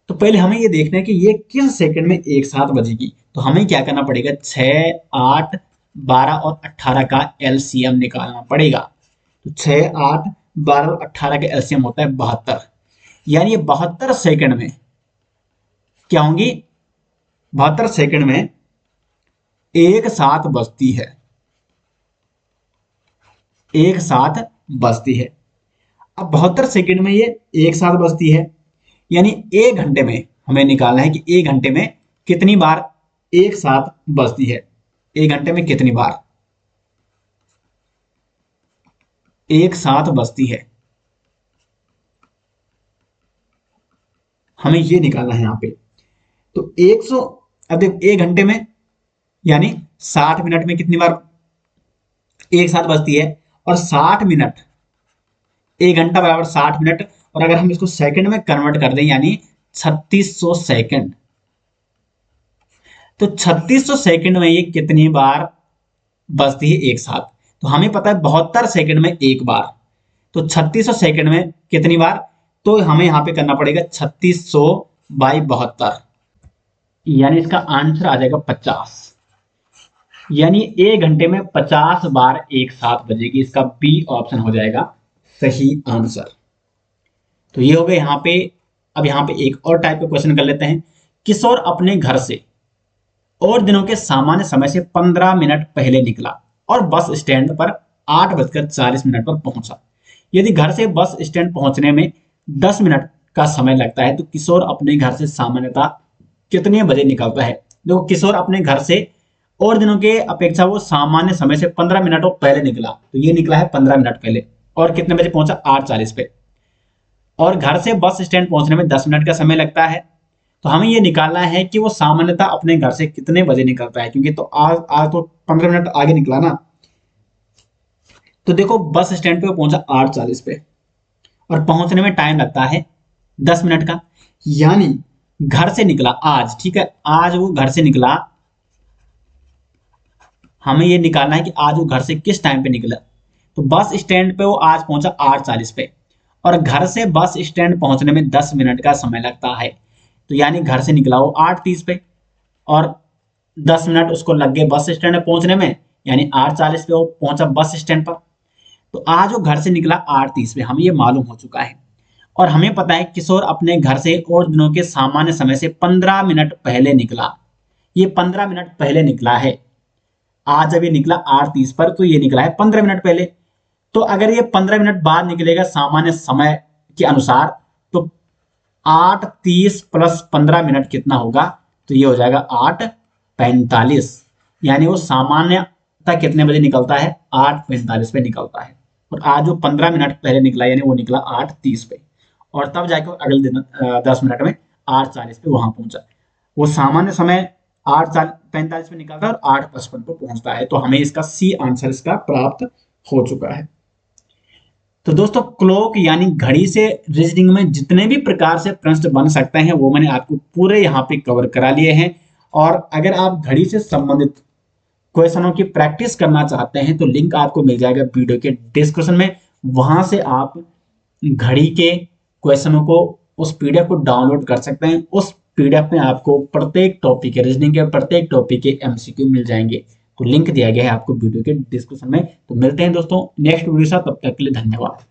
तो पहले हमें ये देखना है कि ये किस सेकंड में एक साथ बजेगी। तो हमें क्या करना पड़ेगा, 6, 8, 12 और 18 का एलसीएम निकालना पड़ेगा। तो 6, 8, 12 और 18 का एलसीएम होता है 72, यानी ये 72 सेकंड में क्या होंगी, 72 सेकंड में एक साथ बजती है, एक साथ बजती है। अब 72 सेकंड में ये एक साथ बजती है, यानी 1 घंटे में हमें निकालना है कि 1 घंटे में कितनी बार एक साथ बजती है। 1 घंटे में कितनी बार एक साथ बजती है, हमें ये निकालना है यहाँ पे। तो 100, अब देखो 1 घंटे में यानी 60 मिनट में कितनी बार एक साथ बजती है, और 60 मिनट, 1 घंटा बराबर 60 मिनट, और अगर हम इसको सेकंड में कन्वर्ट कर दें यानी 3600 सेकंड, तो 3600 सेकंड में ये कितनी बार बजती है एक साथ। तो हमें पता है 72 सेकंड में एक बार, तो 3600 सेकंड में कितनी बार, तो हमें यहाँ पे करना पड़ेगा 3600/72, यानी इसका आंसर आ जाएगा 50, यानी 1 घंटे में 50 बार एक साथ बजेगी। इसका बी ऑप्शन हो जाएगा सही आंसर। तो ये हो गए यहाँ पे। अब यहाँ पे एक और टाइप का क्वेश्चन कर लेते हैं। किशोर अपने घर से और दिनों के सामान्य समय से 15 मिनट पहले निकला और बस स्टैंड पर 8:40 पर पहुंचा। यदि घर से बस स्टैंड पहुंचने में 10 मिनट का समय लगता है तो किशोर अपने घर से सामान्यतः कितने बजे निकलता है। देखो, किशोर अपने घर से और दिनों के अपेक्षा वो सामान्य समय से 15 मिनट पहले निकला, तो ये निकला है 15 मिनट पहले, और कितने बजे पहुंचा, 8:40 पे। और घर से बस स्टैंड पहुंचने में 10 मिनट का समय लगता है। तो हमें ये निकालना है कि वो सामान्यतः अपने घर से कितने बजे निकलता है, क्योंकि तो आज तो 15 मिनट आगे निकला ना। तो देखो, बस स्टैंड पे पहुंचा 8:40 पे, और पहुंचने में टाइम लगता है 10 मिनट का, यानी घर से निकला आज, ठीक है, आज वो घर से निकला। हमें ये निकालना है कि आज वो घर से किस टाइम पे निकला। तो बस स्टैंड पे वो आज पहुंचा 8:40 पे, और घर से बस स्टैंड पहुंचने में 10 मिनट का समय लगता है। तो यानी घर से निकला वो 8:30 पे, और 10 मिनट उसको लग गए बस स्टैंड में पहुंचने में, यानी 8:40 पे वो पहुंचा बस स्टैंड पर। तो आज वो घर से निकला 8:30 पे, हमें ये मालूम हो चुका है। और हमें पता है किशोर अपने घर से और दिनों के सामान्य समय से 15 मिनट पहले निकला। ये 15 मिनट पहले निकला है। आज जब ये निकला 8:30 पर, तो ये निकला है 15 मिनट पहले। तो अगर ये 15 मिनट बाद निकलेगा सामान्य समय के अनुसार, तो 8:30 प्लस 15 मिनट कितना होगा, तो ये हो जाएगा 8:45, यानी वो सामान्यतः कितने बजे निकलता है, 8:45 पे निकलता है। और आज जो 15 मिनट पहले निकला यानी वो निकला 8:30 पे, और तब जाके अगले दिन 10 मिनट में 8:40 पे वहां पहुंचा। वो सामान्य समय 8:45 पे निकलता है और 8:55 पे पहुंचता है। तो हमें इसका सी आंसर इसका प्राप्त हो चुका है। तो दोस्तों, क्लॉक यानी घड़ी से रीजनिंग में जितने भी प्रकार से प्रश्न बन सकते हैं वो मैंने आपको पूरे यहाँ पे कवर करा लिए हैं। और अगर आप घड़ी से संबंधित क्वेश्चनों की प्रैक्टिस करना चाहते हैं तो लिंक आपको मिल जाएगा वीडियो के डिस्क्रिप्शन में। वहां से आप घड़ी के क्वेश्चनों को, उस पीडीएफ को डाउनलोड कर सकते हैं। उस पीडीएफ में आपको प्रत्येक टॉपिक के, रीजनिंग के प्रत्येक टॉपिक के एमसीक्यू मिल जाएंगे। तो लिंक दिया गया है आपको वीडियो के डिस्क्रिप्शन में। तो मिलते हैं दोस्तों नेक्स्ट वीडियो के साथ, तब तक के लिए धन्यवाद।